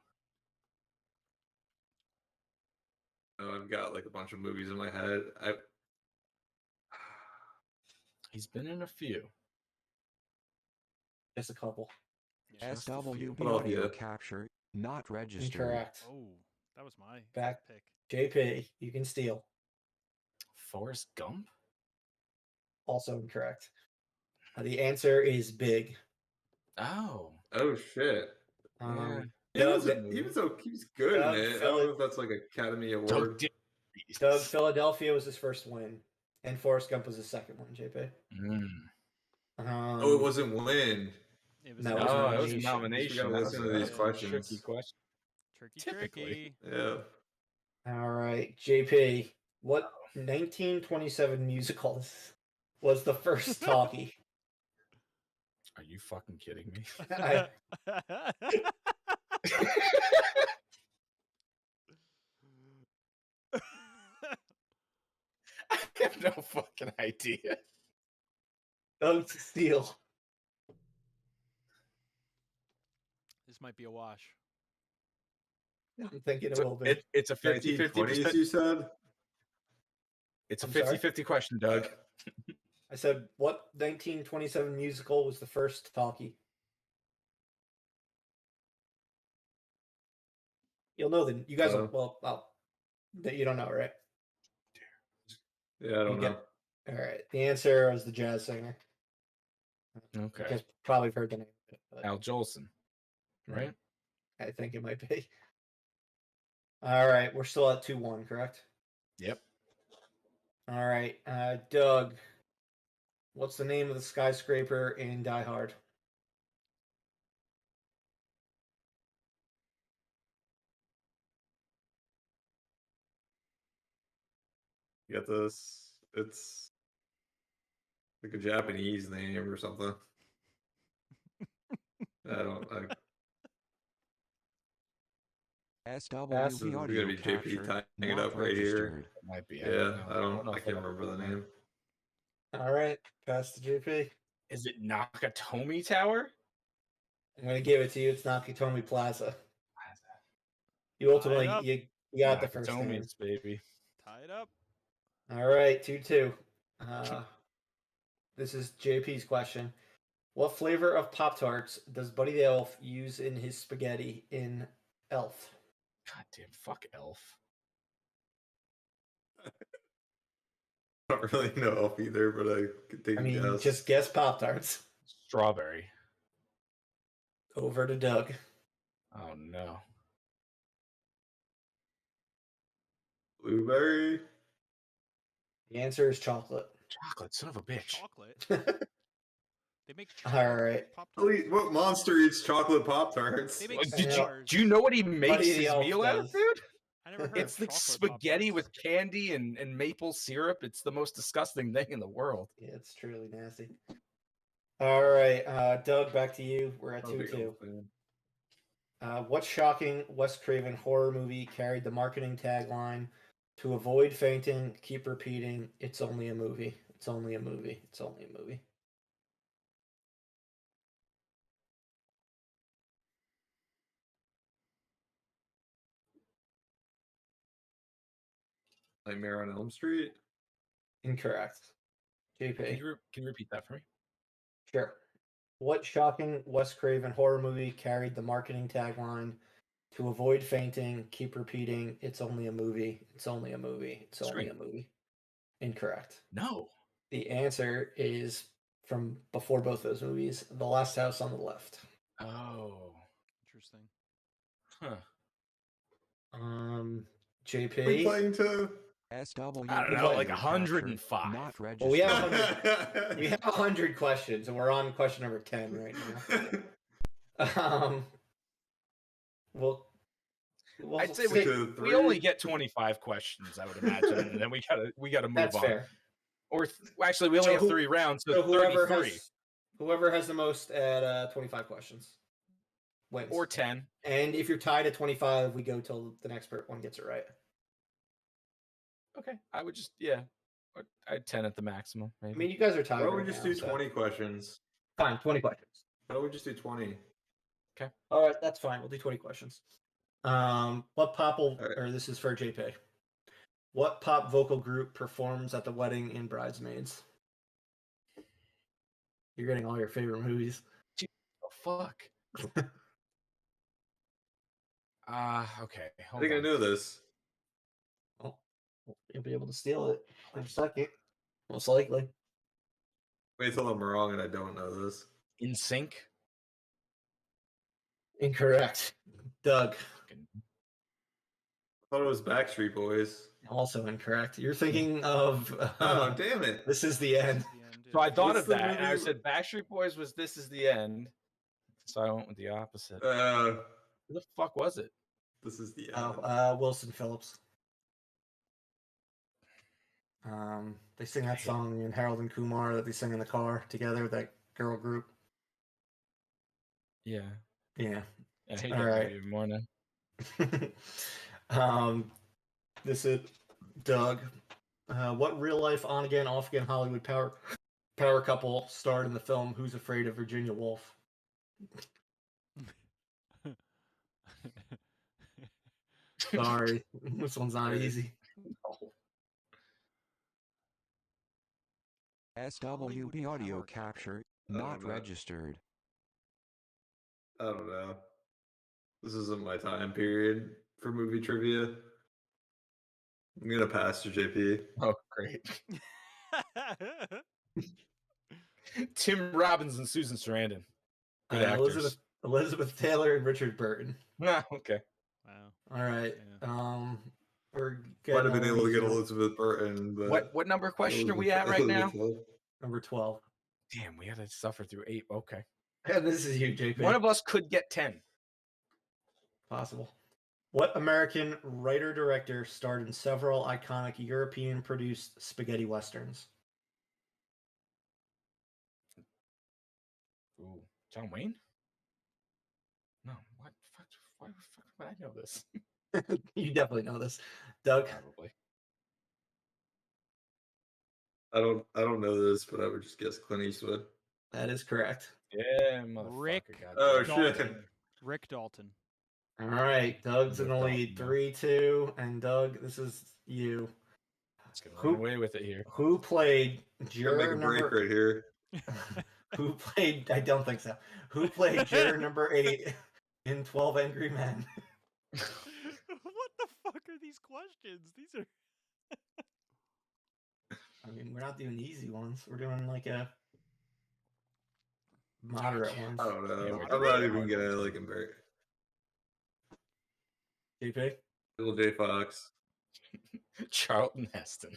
Oh, I've got like a bunch of movies in my head. He's been in a few. Just a couple. Just a few. SWB audio capture not registered. Incorrect. Oh, that was my Back. pick. JP, you can steal. Forrest Gump? Also incorrect. The answer is Big. Oh. Oh shit. He Doug, he's good Doug in it. I don't know if that's like Academy Award. Doug, Philadelphia was his first win, and Forrest Gump was his second one, JP. Mm. Oh, it wasn't Win. It was No, a it was Oh, it was a nomination. nomination. gotta That listen was to a- these that was a Tricky questions. question. Tricky, Typically. tricky. Yeah. All right, JP. What 1927 musical was the first talkie? Are you fucking kidding me? I, I have no fucking idea. Doug Steele. This might be a wash. I'm thinking it So will be. it's a 50-50 1920s, you said? It's a I'm sorry? 50-50 question, Doug. I said, what 1927 musical was the first talkie? You'll know that you guys will. Well, that you don't know, right? Yeah, I don't You know. get- All right. The answer was the jazz singer. You Okay. guys probably have heard the name of it, but Al Jolson, right? I think it might be. All right. We're still at 2-1, correct? Yep. All right. Doug, what's the name of the skyscraper in Die Hard? You got this. It's like a Japanese name or something. I don't. SW This is gonna audio be JP capture, tying it not up right here. registered. Might be. Yeah, I know don't. I if can't know remember the that. name. All right. Pass to JP. Is it Nakatomi Tower? I'm going to give it to you. It's Nakatomi Plaza. You ultimately up. you got the first name. Nakatomi's, baby. Tie it up. All right, 2-2. This is JP's question. What flavor of Pop Tarts does Buddy the Elf use in his spaghetti in Elf? God damn, fuck Elf. I don't really know Elf either, but I could take I a mean, guess. just guess Pop Tarts. Strawberry. Over to Doug. Oh no. Blueberry. The answer is chocolate. Chocolate, son of a bitch. Chocolate. All They make chocolate right. Pop Holy- What monster eats chocolate Pop Tarts? They make Like, I know. do you know what he makes Buddy the his Elf meal out of, does. dude? I never heard It's of like chocolate spaghetti Pop-Tarts. with candy and maple syrup. It's the most disgusting thing in the world. Yeah, it's truly nasty. All right, Doug, back to you. We're at I'm a big 2-2. Elf fan. What shocking Wes Craven horror movie carried the marketing tagline, "To avoid fainting, keep repeating, it's only a movie. It's only a movie. It's only a movie." Nightmare on Elm Street. Incorrect. Can JP. you repeat that for me? Sure. What shocking Wes Craven horror movie carried the marketing tagline, "To avoid fainting, keep repeating, it's only a movie. It's only a movie. It's only a Scream. movie." Incorrect. No. The answer is from before both those movies, The Last House on the Left. Oh. Interesting. Huh. Um, We JP. playing to. SW I don't know, audio like capture, 105. not registered. Well, we have we have 100 questions, and we're on question number 10 right now. We'll I'd say stick- we only get 25 questions, I would imagine, and then we gotta move that's on. fair. Or actually, we only have 3 rounds, so whoever 33 has the most at 25 questions wins. or 10. And if you're tied at 25, we go till the next one gets it right. Okay, I would just I'd 10 at the maximum. Maybe. I mean, you guys are tied. Why don't we right just now, do so- 20 questions? Fine, 20 questions. Why don't we just do 20? All right, that's fine. We'll do 20 questions. What pop All right. or this is for JP. What pop vocal group performs at the wedding in Bridesmaids? You're getting all your favorite movies. Oh, fuck. Okay. I Hold think I on. knew this. Well, you'll be able to steal it in a second, most likely. Wait till I'm wrong and I don't know this. In Sync. Incorrect. Doug, I thought it was Backstreet Boys. also incorrect. You're thinking of Oh, damn it. This Is the End. The end, So I thought What's of the that, and I movie- said Backstreet Boys was This Is the End, so I went with the opposite. Uh, Who the fuck was it? this is the Wilson Phillips. They sing that song in Harold and Kumar that they sing in the car together, that girl group. Yeah. Yeah. I hate All that right. movie even more now. This is Doug. What real life on again, off again Hollywood power couple starred in the film Who's Afraid of Virginia Woolf? Sorry, this one's not Right. easy. SWB audio capture not know. registered. I don't know. This isn't my time period for movie trivia. I'm gonna pass to JP. Oh, great. Tim Robbins and Susan Sarandon. Good actors. Elizabeth Taylor and Richard Burton. Ah, okay. Wow. All right. Yeah. We're Might getting have been able to get easier. Elizabeth Burton, but What number question are we at right now? Number 12. Damn, we had to suffer through 8. Okay. And this is you, JP. One of us could get 10. Possible. What American writer-director starred in several iconic European-produced spaghetti westerns? Ooh, John Wayne? No, what? Why the fuck would I know this? You definitely know this. Doug? Probably. I don't know this, but I would just guess Clint Eastwood. That is correct. Yeah, motherfucker. Rick. Oh, goddamn. shit. Rick Dalton. All right, Doug's in the Rick lead, Dalton, 3-2, and Doug, this is you. Let's get run away with it here. Who played Gonna juror make a break number? right here. Who played? I don't think so. Who played juror number 8 in 12 Angry Men? What the fuck are these questions? These are. I mean, we're not doing easy ones. We're doing like a moderate I ones. don't know. Yeah, I'm not even gonna like embarrass. JP? Little J Fox. Charlton Heston.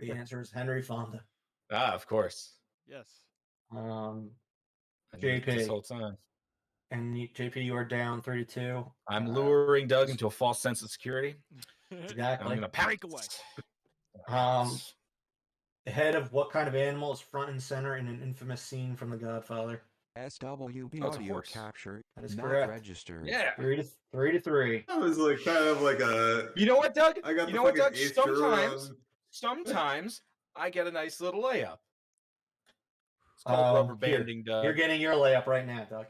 The answer is Henry Fonda. Ah, of course. Yes. I knew it this JP. whole time. And JP, you are down 3-2. I'm luring Doug into a false sense of security. And I'm Exactly. gonna Break away. The head of what kind of animal is front and center in an infamous scene from The Godfather? SWB Oh, it's a audio horse. capture That is not correct. registered. Yeah. 3-3. That was like kind of like a. You know what, Doug? I got You the know what, fucking Doug? eighth juror Sometimes I get a nice little layup. It's called rubber banding, Doug. You're getting your layup right now, Doug.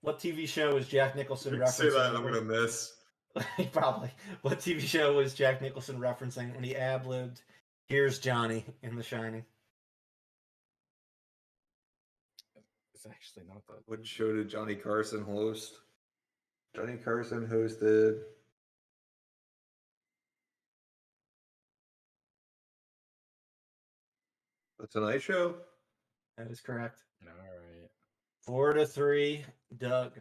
What TV show is Jack Nicholson referencing? Say that, I'm gonna miss. Probably. What TV show was Jack Nicholson referencing when he ad-libbed "Here's Johnny" in The Shining? It's actually not that. What show did Johnny Carson host? Johnny Carson hosted. The Tonight Show? That is correct. All right. 4-3, Doug.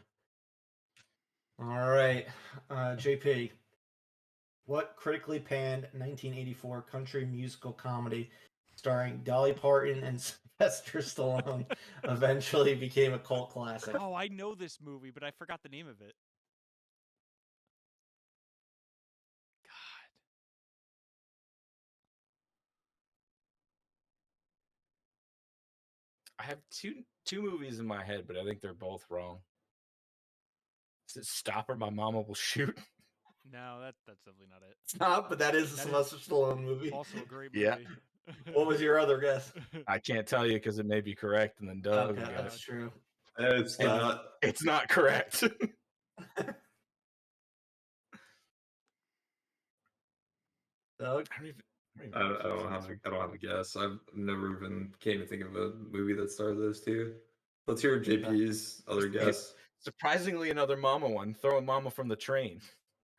All right, JP. What critically panned 1984 country musical comedy starring Dolly Parton and Sylvester Stallone eventually became a cult classic? Oh, I know this movie, but I forgot the name of it. God. I have two movies in my head, but I think they're both wrong. Is it Stop or My Mama Will Shoot? No, that's definitely not it. Stop, but that is a That Sylvester Stallone movie. Also a great movie. Yeah. What was your other guess? I can't tell you because it may be correct, and then Doug will Okay, get that's it. true. It's not. It's not correct. Doug? I don't have a guess. I've never even came to think of a movie that starred those two. Let's hear JP's other guess. Surprisingly, another Mama one. Throwing Mama from the Train.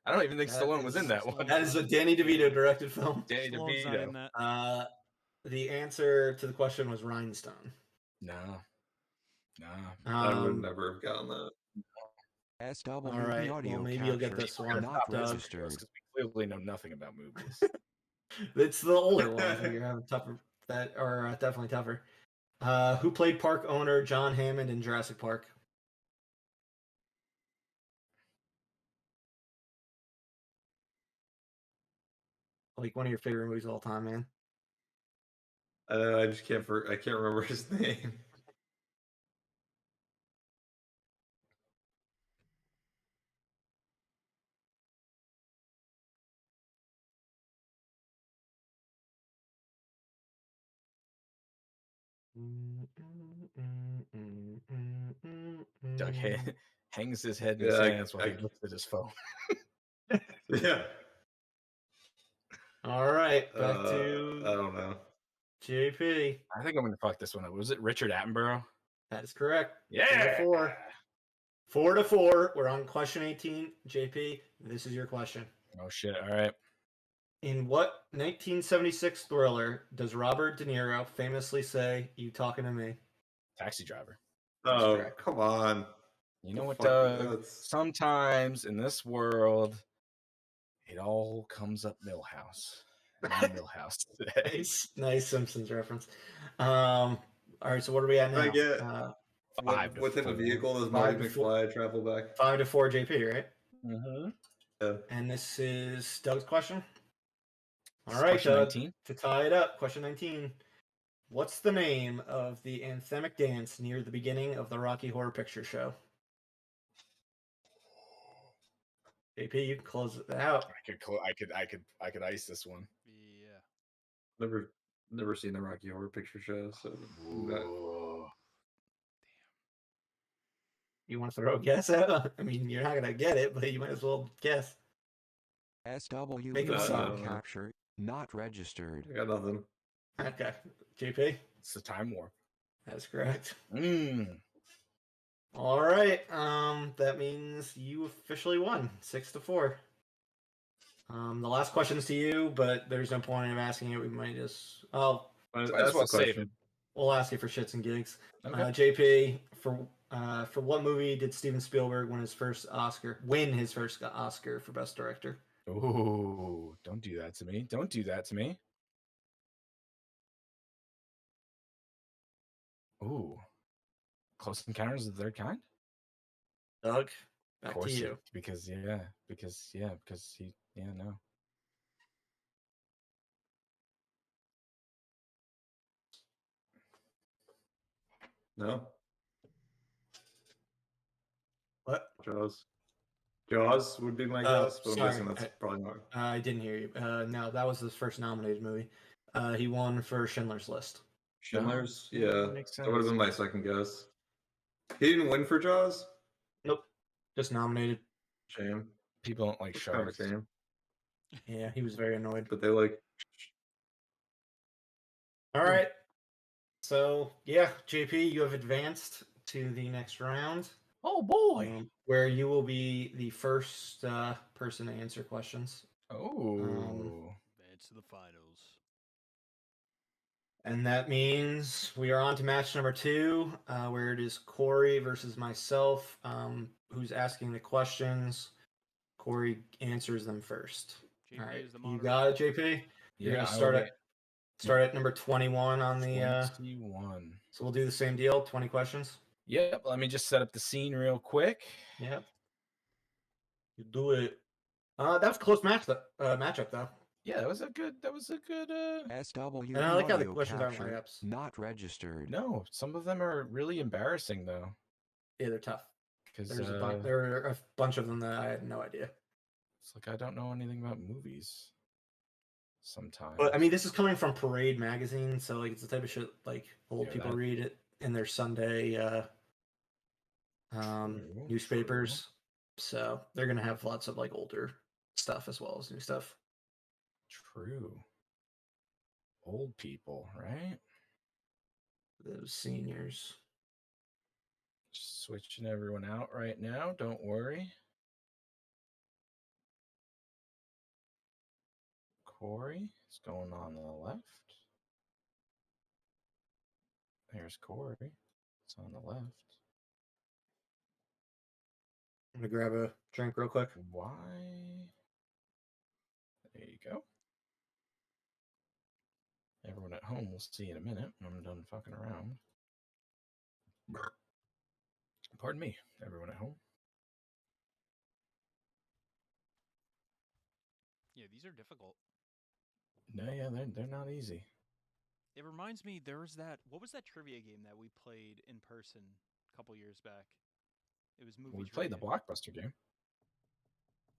I don't even think That Stallone was in is- that one. That is a Danny DeVito directed film. Danny Stallone's not in DeVito. that. The answer to the question was Rhinestone. No. I would never have gotten that. SWB All right, well, audio maybe you'll get capture this one. not Doug. registered. Because we clearly know nothing about movies. It's the older ones where you're having tougher, that are definitely tougher. Who played park owner John Hammond in Jurassic Park? Like one of your favorite movies of all time, man. I just can't. I can't remember his name. Doug hangs his head in his Yeah, hands while he looks at his phone. yeah. All right, I back to don't know. JP. I think I'm gonna fuck this one up. Was it Richard Attenborough? That is correct. Yeah. 4-4. 4-4. We're on question 18. JP, this is your question. Oh shit! All right. In what 1976 thriller does Robert De Niro famously say, "You talking to me"? Taxi Driver. Oh, correct. come on. You know The what, fuck, Doug? that's- Sometimes in this world, it all comes up Millhouse. And I'm Millhouse today. Nice Simpsons reference. All right, so what are we at now? I get- Five to What type of 4. vehicle does Marty 5-4. McFly travel back? 5-4, JP, right? Mm-hmm. Yeah. And this is Doug's question. All This is right, question Doug. 19. To tie it up, question 19. What's the name of the anthemic dance near the beginning of the Rocky Horror Picture Show? JP, you can close it out. I could ice this one. Yeah. Never seen the Rocky Horror Picture Show, so Ooh. You want to throw a guess out? I mean, you're not gonna get it, but you might as well guess. Make SWB it audio sound. capture not registered. I got nothing. Okay, JP, It's the Time Warp. that's correct. Mm. All right, that means you officially won 6-4. The last question's to you, but there's no point in asking it. We might just Might as That's well the save question. we'll ask you for shits and gigs. Okay. JP, for what movie did Steven Spielberg win his first Oscar for Best Director? Ooh, don't do that to me. Don't do that to me. Ooh. Close Encounters of the Third Kind? Doug, Of back course, to you. because he, no. No. What? Jaws. Jaws would be my Oh, guess, but I'm sorry. guessing that's probably not. I didn't hear you. No, that was his first nominated movie. He won for Schindler's List. Schindler's? Yeah, Yeah. makes That would have sense. been my second guess. He didn't win for Jaws? Nope, just nominated. Shame. People don't like It's kind of a sharks. shame. Yeah, he was very annoyed. But they like. All right. So, yeah, JP, you have advanced to the next round, Oh boy. where you will be the first person to answer questions. Oh. Advance to the finals. And that means we are on to match number 2, where it is Corey versus myself, who's asking the questions. Corey answers them first. JP All right, is the you moderator. got it, JP. You're gonna I will start at number 21 on the. 21. So we'll do the same deal. 20 questions. Yep. Let me just set up the scene real quick. Yep. You do it. That was a close matchup though. Yeah, that was a good. SWB And I like how the audio questions aren't capture layups. not registered. No, some of them are really embarrassing though. Yeah, they're tough. Because There are a bunch of them that I had no idea. it's like I don't know anything about movies. Sometimes. But I mean, this is coming from Parade magazine, so like it's the type of shit like old Yeah, people that- read it in their Sunday True, newspapers. So they're gonna have lots of like older stuff as well as new stuff. True. Old people, right? Those seniors. Just switching everyone out right now. Don't worry. Corey is going on the left. There's Corey. It's on the left. I'm gonna grab a drink real quick. Why? There you go. Everyone at home will see in a minute when I'm done fucking around. Pardon me, everyone at home. Yeah, these are difficult. No, yeah, they're not easy. It reminds me, there was that. What was that trivia game that we played in person a couple years back? It was movie We trivia. played the Blockbuster game.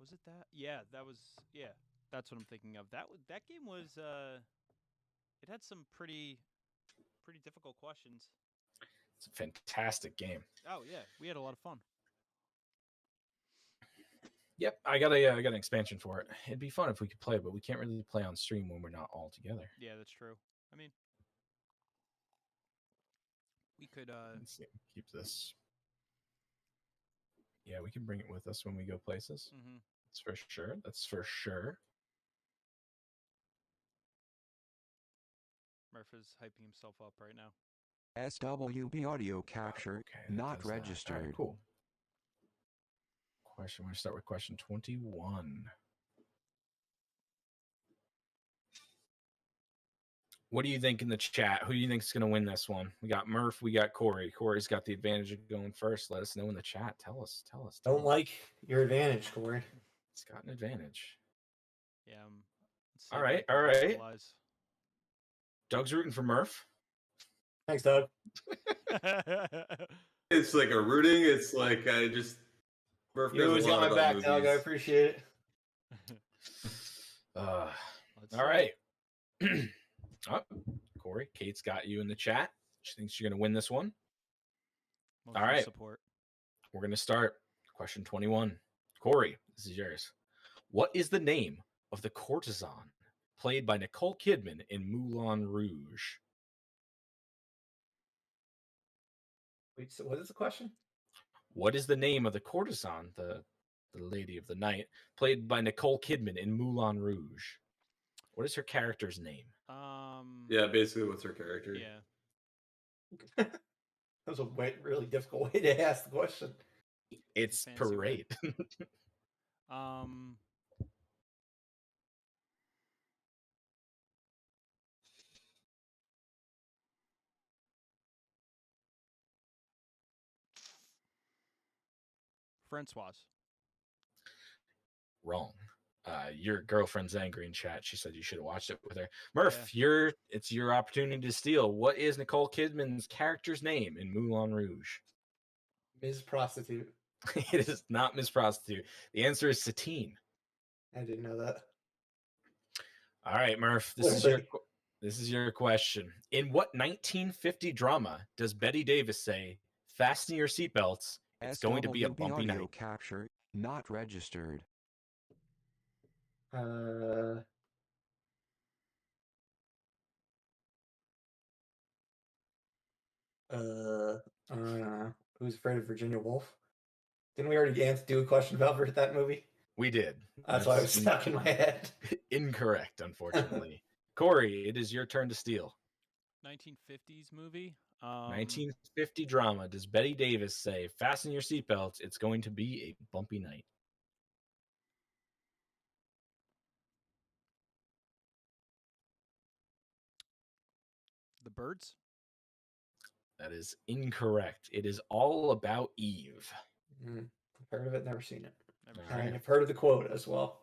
Was it that? Yeah, that was. Yeah, that's what I'm thinking of. That game was. It had some pretty difficult questions. It's a fantastic game. Oh yeah, we had a lot of fun. Yep, I got an expansion for it. It'd be fun if we could play, but we can't really play on stream when we're not all together. Yeah, that's true. I mean, we could. Let's see, keep this. Yeah, we can bring it with us when we go places. Mm-hmm. That's for sure. That's for sure. Murph is hyping himself up right now. SWB audio capture, Okay, that not does that. All right, registered. cool. We're going to start with question 21. What do you think in the chat? Who do you think is going to win this one? We got Murph. We got Corey. Corey's got the advantage of going first. Let us know in the chat. Tell us. Don't like your advantage, Corey. It's got an advantage. Yeah. All right. Doug's rooting for Murph. Thanks, Doug. It's like a rooting. It's like I just. Murph You knows always a lot got my about back, Doug. I movies. appreciate it. All see. right. Oh, Corey, Kate's got you in the chat. She thinks you're going to win this one. Mostly All right. Support. We're going to start question 21. Corey, this is yours. What is the name of the courtesan played by Nicole Kidman in Moulin Rouge? Wait, so what is the question? What is the name of the courtesan, the lady of the night, played by Nicole Kidman in Moulin Rouge? What is her character's name? Yeah, basically, what's her character? Yeah. That was a really difficult way to ask the question. It's fancy way. Parade. Francoise. Wrong. Your girlfriend's angry in chat. She said you should have watched it with her. Murph, it's your opportunity to steal. What is Nicole Kidman's character's name in Moulin Rouge? Ms. Prostitute. It is not Miss Prostitute. The answer is Satine. I didn't know that. All right, Murph. This is your question. In what 1950 drama does Betty Davis say, "Fasten your seatbelts. It's going to be a SWB bumpy audio night"? capture, not registered. Who's Afraid of Virginia Woolf? Didn't we already do a question about that movie? We did. That's why it was stuck in my head. Incorrect, unfortunately. Corey, it is your turn to steal. 1950s movie. 1950 drama. Does Betty Davis say, "Fasten your seatbelts. It's going to be a bumpy night"? The Birds. That is incorrect. It is All About Eve. I've heard of it, never seen it. All right. I've heard of the quote as well.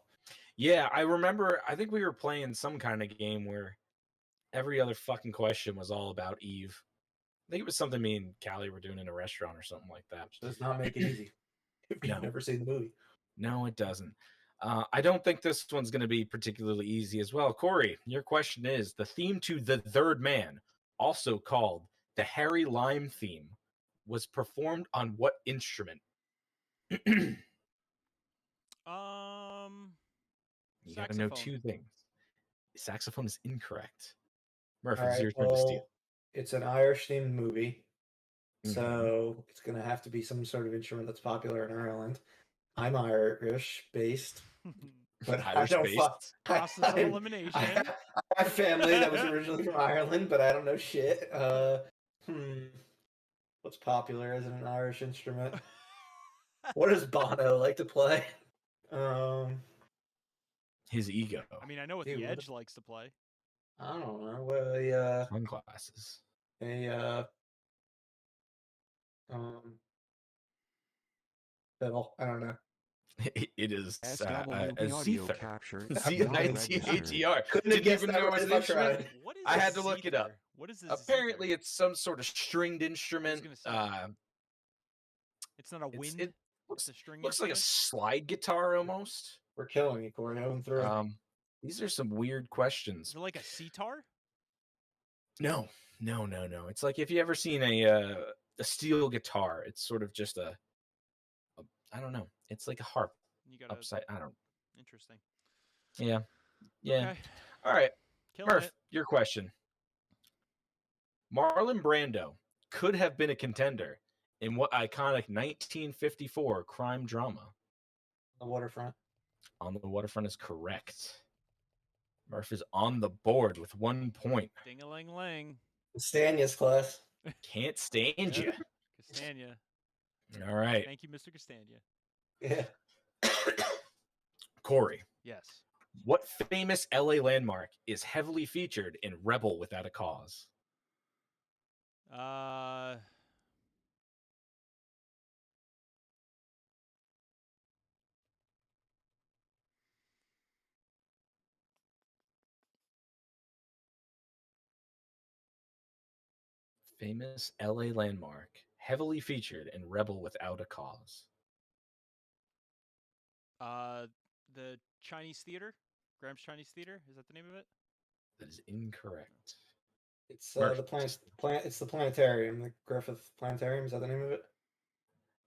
Yeah, I remember. I think we were playing some kind of game where every other fucking question was all about Eve. I think it was something me and Callie were doing in a restaurant or something like that. Does not make it easy if you've No. never seen the movie. No, it doesn't. I don't think this one's going to be particularly easy as well. Corey, your question is, the theme to The Third Man, also called the Harry Lime theme, was performed on what instrument? You got to know two things. Saxophone is incorrect. Murph, it's your turn to steal. It's an Irish themed movie, so it's going to have to be some sort of instrument that's popular in Ireland. I'm Irish based, but Irish I don't based? Process of elimination. I have family that was originally from Ireland, but I don't know shit. What's popular as an Irish instrument? What does Bono like to play? His ego. I mean, I know what The Edge likes to play. I don't know. Well, Sunglasses. Fiddle. I don't know. It is SWB a audio Zither. capture. Not Z-I-T-H-E-R. Couldn't have Didn't guessed even that know it right was if an I instrument. tried. What is I a had to look it up. zither? What is a Apparently, zither? it's some sort of stringed instrument. gonna say. It's not a wind. It It's a string looks like a instrument. slide guitar almost. We're killing you, Corey. 0 3. These are some weird Is questions. it like a sitar? No. It's like if you ever seen a steel guitar, it's sort of just a I don't know. It's like a harp You got upside. I don't. Interesting. Yeah. Okay. All right, Killing Murph, it. your question. Marlon Brando could have been a contender in what iconic 1954 crime drama? The waterfront. On the Waterfront is correct. Murph is on the board with 1 point. Ding-a-ling-ling. Castanya's class. Can't stand Yep. you. Castagna. All right, Thank you, Mr. Castagna. Yeah. Corey. Yes. What famous LA landmark is heavily featured in Rebel Without a Cause? Famous LA landmark heavily featured in Rebel Without a Cause. The Chinese Theater? Graham's Chinese Theater? Is that the name of it? That is incorrect. It's Murph. It's the planetarium, the Griffith Planetarium. Is that the name of it?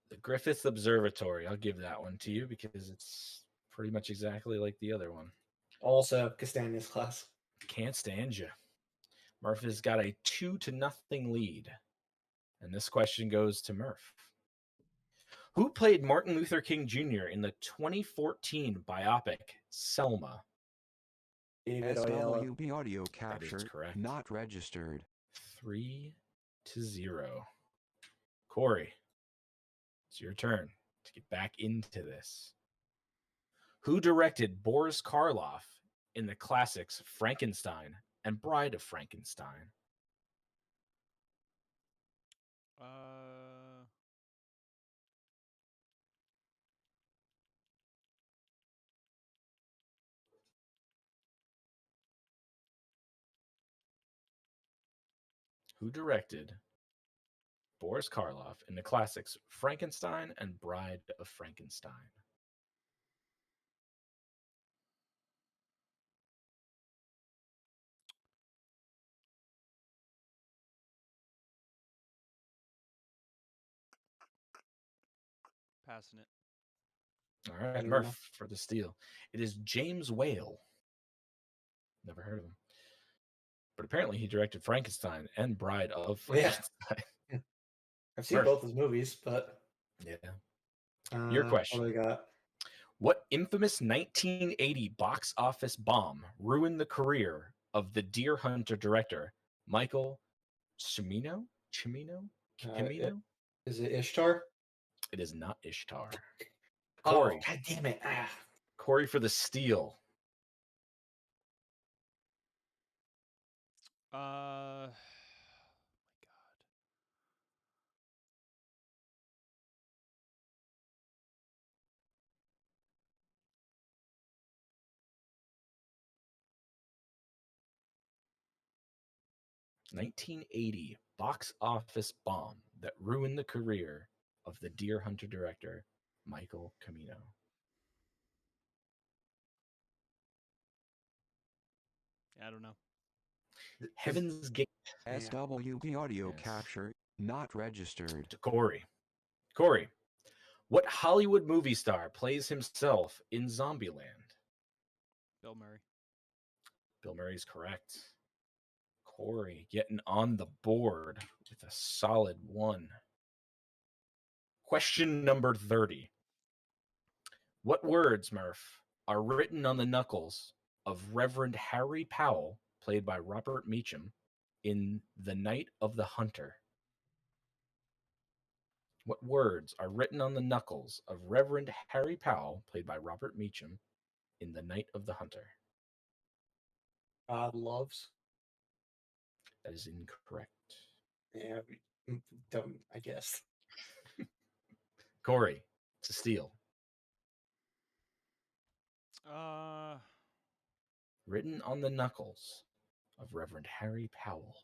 The Griffith Observatory. I'll give that one to you because it's pretty much exactly like the other one. Also, Castanya's class. Can't stand you. Murph has got a 2-0 lead. And this question goes to Murph. Who played Martin Luther King Jr. in the 2014 biopic Selma? David Oyelowo. SWB audio capture. correct. Not registered. 3-0. Corey, it's your turn to get back into this. Who directed Boris Karloff in the classics Frankenstein and Bride of Frankenstein? Who directed Boris Karloff in the classics Frankenstein and Bride of Frankenstein? Passing it. All right, don't Murph know. for the steal. It is James Whale. Never heard of him. But apparently he directed Frankenstein and Bride of Yeah. Frankenstein. I've seen Murph. both his movies, but Yeah. Your question. What do I got? What infamous 1980 box office bomb ruined the career of the Deer Hunter director Michael Cimino? Is it Ishtar? It is not Ishtar. Oh, Corey. God damn it. Corey for the steal. My God. 1980 box office bomb that ruined the career of the Deer Hunter director Michael Cimino. I don't know. Heaven's Gate. SWB audio Yes. capture. Not registered. To Corey. Corey, what Hollywood movie star plays himself in Zombieland? Bill Murray. Bill Murray's correct. Corey getting on the board with a solid 1. Question number 30. What words, Murph, are written on the knuckles of Reverend Harry Powell, played by Robert Meacham, in The Night of the Hunter? What words are written on the knuckles of Reverend Harry Powell, played by Robert Meacham, in The Night of the Hunter? God loves. That is incorrect. Yeah, don't, I guess. Corey, to steal. Written on the knuckles of Reverend Harry Powell.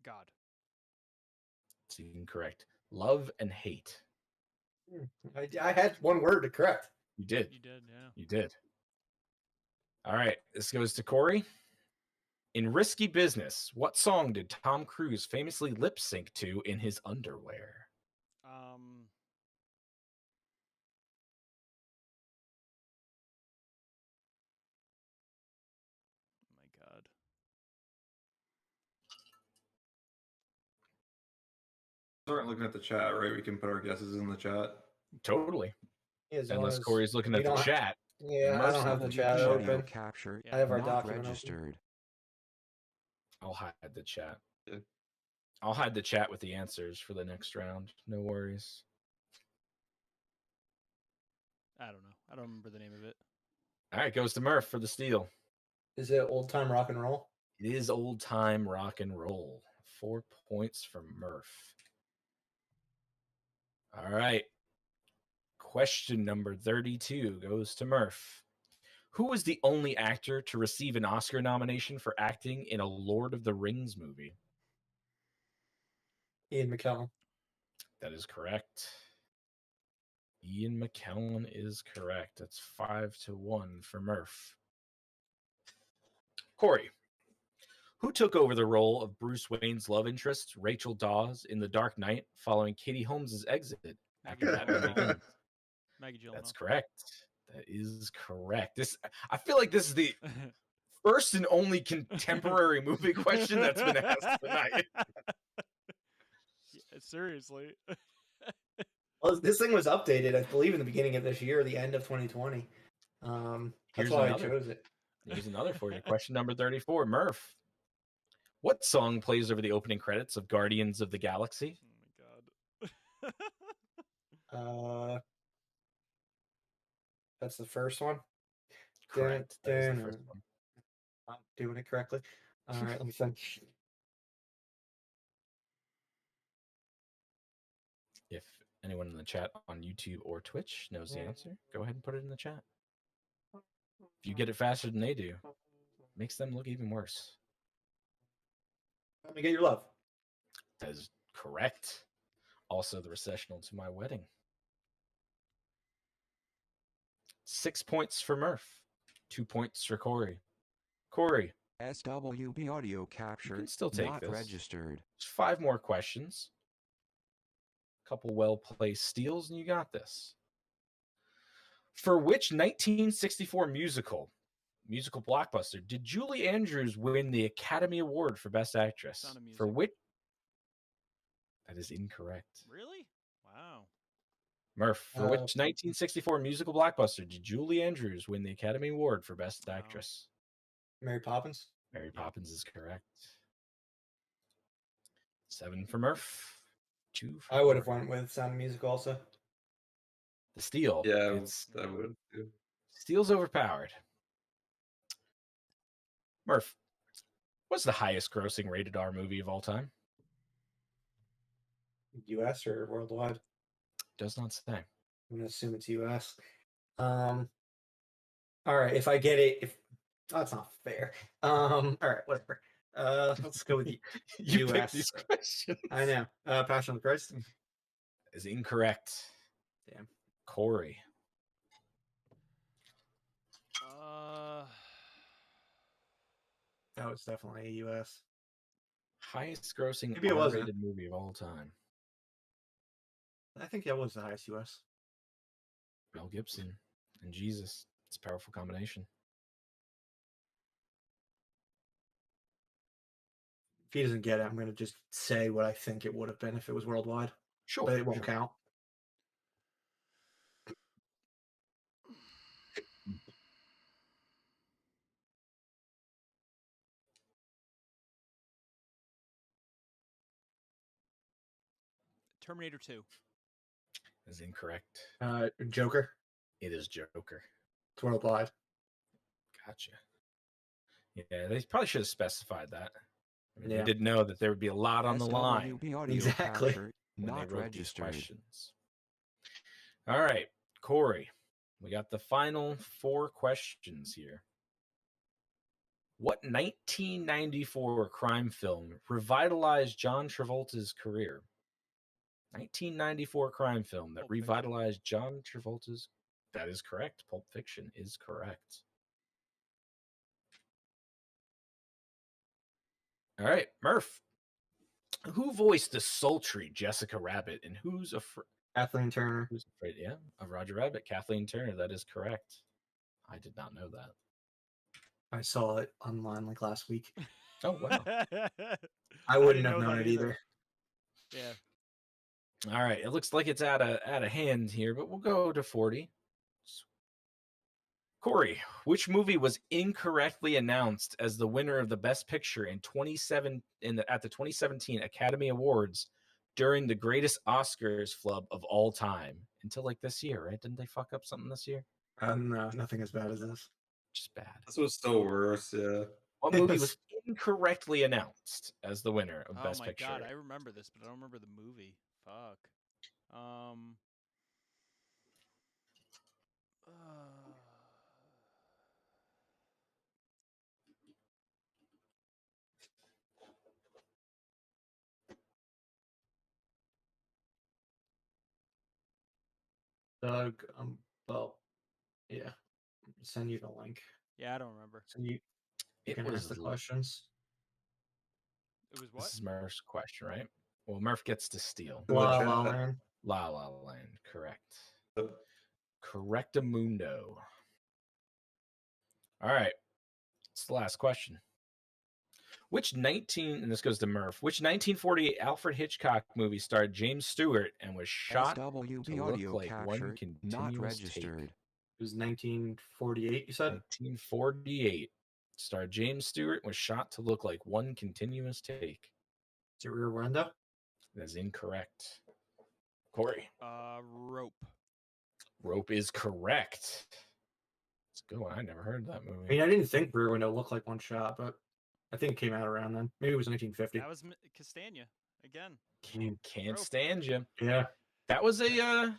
God. It's incorrect. Love and Hate. I had one word to correct. You did. You did, yeah. You did. All right. This goes to Corey. In Risky Business, what song did Tom Cruise famously lip sync to in his underwear? My God. Start looking at the chat, right? We can put our guesses in the chat. Totally. As Unless long as Corey's looking we at the don't- chat. Yeah, I Murph's don't have the looking SWB at chat audio open. captured. Yeah. I have our Not document open. registered. I'll hide the chat. Yeah. I'll hide the chat with the answers for the next round. No worries. I don't know. I don't remember the name of it. All right, goes to Murph for the steal. Is it old time rock and roll? It is old time rock and roll. 4 points for Murph. All right. Question number 32 goes to Murph. Who was the only actor to receive an Oscar nomination for acting in a Lord of the Rings movie? Ian McKellen. That is correct. Ian McKellen is correct. That's 5-1 for Murph. Corey, who took over the role of Bruce Wayne's love interest, Rachel Dawes, in The Dark Knight following Katie Holmes' exit after Batman Begins? Maggie Gyllenhaal. That's correct. That is correct. I feel like this is the first and only contemporary movie question that's been asked tonight. Yeah, seriously. Well, this thing was updated, I believe, in the beginning of this year, the end of 2020. That's Here's why another. I chose it. Here's another for you. Question number 34. Murph. What song plays over the opening credits of Guardians of the Galaxy? Oh my God. That's the first one. Correct. That is the first one. I'm doing it correctly. All right, let me think. If anyone in the chat on YouTube or Twitch knows the answer, go ahead and put it in the chat. If you get it faster than they do, makes them look even worse. Let me get your love. That is correct. Also, the recessional to my wedding. 6 points for Murph. 2 points for Corey. Corey, SWB audio captured. still take not this. registered. 5 more questions. Couple well-placed steals, and you got this. For which 1964 musical blockbuster did Julie Andrews win the Academy Award for Best Actress? Sound of Music. For which? That is incorrect. Really? Wow. Murph, for which 1964 musical blockbuster did Julie Andrews win the Academy Award for Best Actress? Mary Poppins. Mary Poppins is correct. 7 for Murph. 2 for I would have Corey. went with Sound of Music also. The steal. Yeah, It's I would too. steal's overpowered. Murph, what's the highest grossing rated R movie of all time? U.S. or worldwide? Does not say. I'm gonna assume it's U.S. All right, if I get it, that's not fair. All right, whatever. Let's go with You picked US. these questions. I know. Passion of the Christ. Is incorrect. Damn. Corey. That was definitely a U.S. Highest grossing Maybe it wasn't. R-rated movie of all time. I think that was the highest U.S. Mel Gibson and Jesus. It's a powerful combination. If he doesn't get it, I'm gonna just say what I think it would have been if it was worldwide, Sure. but it won't sure. count. Terminator 2. Is incorrect. Joker. It is Joker. It's worldwide. Gotcha. Yeah, they probably should have specified that. I mean, Yeah. they did know that there would be a lot on the line SWB audio Exactly. capture when they not wrote these registered. questions. All right, Corey, we got the final 4 questions here. What 1994 crime film revitalized John Travolta's career? 1994 crime film that Pulp Fiction. revitalized John Travolta's. That is correct. Pulp Fiction is correct. All right, Murph. Who voiced the sultry Jessica Rabbit and Who's Kathleen Turner. Afraid? Yeah, of Roger Rabbit. Kathleen Turner. That is correct. I did not know that. I saw it online like last week. Oh wow. I wouldn't didn't have know known that it either. Yeah. All right. It looks like it's out of hand here, but we'll go to 40. Corey, which movie was incorrectly announced as the winner of the Best Picture at the 2017 Academy Awards during the greatest Oscars flub of all time? Until like this year, right? Didn't they fuck up something this year? No, nothing as bad as this. Just bad. This was still worse. Yeah. What movie was incorrectly announced as the winner of Oh Best my Picture? god, I remember this, but I don't remember the movie. Fuck. Doug, well, yeah. Send you the link. Yeah, I don't remember. So you It can ask the was questions. It was what? This is Murph's question, right? Well, Murph gets to steal. In the La chat. La Land. La La Land, correct. Yep. Correctamundo. All right. It's the last question. And this goes to Murph, which 1948 Alfred Hitchcock movie starred James Stewart and was shot SWB to look audio like one capture not continuous take? registered. It was 1948, you said? 1948. Starred James Stewart and was shot to look like one continuous take. Is it Rear Window? That is incorrect. Corey. Rope. Rope is correct. It's a good one. I never heard that movie. I mean, I didn't think Rear Window looked like one shot, but I think it came out around then. Maybe it was 1950. That was Castagna again. Can't Rope. stand you. Yeah. That was a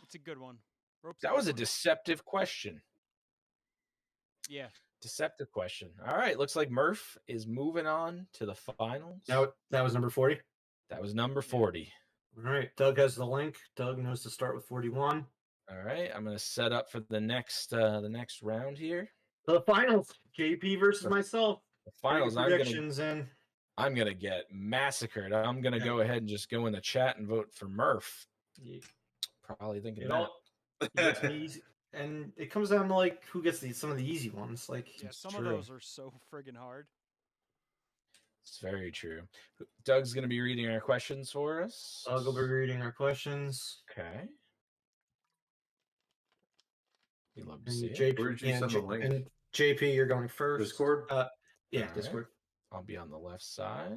It's a good one. Rope's that good was a one. deceptive question. Yeah. Deceptive question. All right, looks like Murph is moving on to the finals. That was number 40. That was number 40. All right. Doug has the link. Doug knows to start with 41. All right, I'm going to set up for the next round here. The finals. JP versus myself. The finals. Predictions in. I'm gonna get massacred. I'm gonna go ahead and just go in the chat and vote for Murph. Probably thinking that. It's easy. And it comes down to like who gets some of the easy ones. Like Yeah, It's some true. of those are so friggin' hard. It's very true. Doug's gonna be reading our questions for us. I'll go be reading our questions. Okay. We love to And see it. JP, Where'd you send the link? And JP, you're going first. Discord? Yeah, Alright. Discord. I'll be on the left side.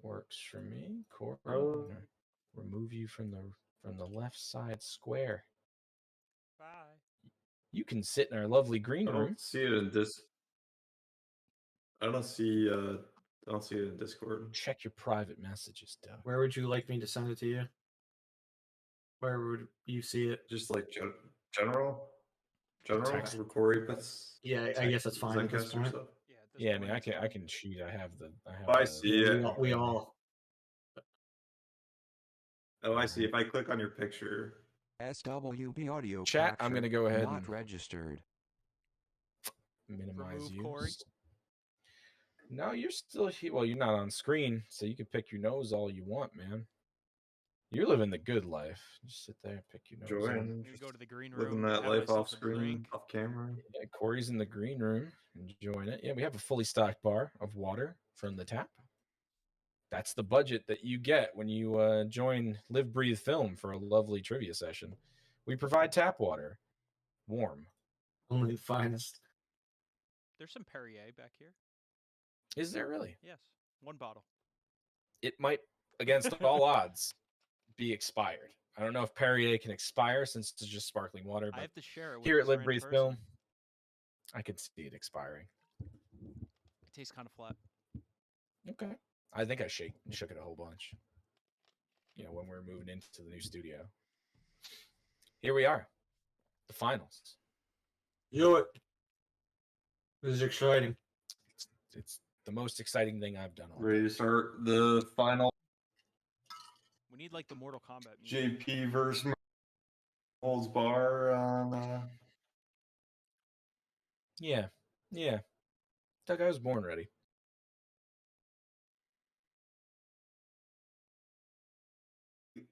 Works for me. Corey, I'm Oh. gonna remove you from the left side square. Bye. You can sit in our lovely green I room. don't see it in I don't see it in Discord. Check your private messages, Doug. Where would you like me to send it to you? Where would you see it? Just like general Text. where Corey puts Yeah, I guess that's fine at this Zencaster point. stuff. Yeah. At this Yeah, I point, mean, I it's can fine. cheat. I have the. I the- see it. We all. Oh, I see. If I click on your picture, SWB audio Chat, I'm capture gonna go ahead not and registered. minimize Remove you. Corey? No, you're still here. Well, you're not on screen, so you can pick your nose all you want, man. You're living the good life. Just sit there, pick your nose. all Join. you- I'm gonna go to the green room. living that have life myself off a screen, drink. off camera. Yeah, Corey's in the green room, enjoying it. Yeah, we have a fully stocked bar of water from the tap. That's the budget that you get when you join Live Breathe Film for a lovely trivia session. We provide tap water, warm. Only the finest. There's some Perrier back here. Is there really? Yes. One bottle. It might against all odds, be expired. I don't know if Perrier can expire since it's just sparkling water, I but have to share it with here at this Live random Breathe person. Film, I could see it expiring. It tastes kind of flat. Okay. I think I shook it a whole bunch. When we were moving into the new studio. Here we are. The finals. Do it. This is exciting. It's the most exciting thing I've done all Ready day. to start the final We need like the Mortal Kombat music. JP versus holds bar on. Yeah. Doug, I was born ready.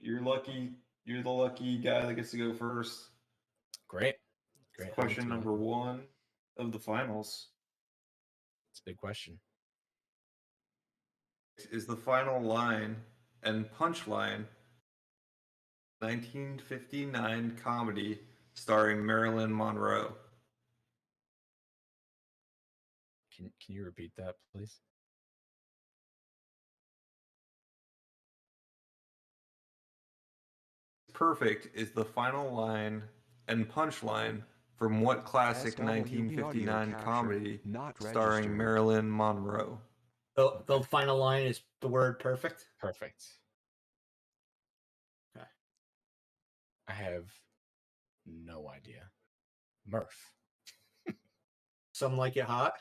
You're lucky. You're the lucky guy that gets to go first. Great. Question number 1 of the finals. It's a big question. Is the final line and punchline 1959 comedy starring Marilyn Monroe? Can you repeat that, please? Perfect is the final line and punchline from what classic SWB audio 1959 capture comedy not starring registered. Marilyn Monroe? The final line is the word perfect. Perfect. Okay. I have no idea. Murph. Some like it hot.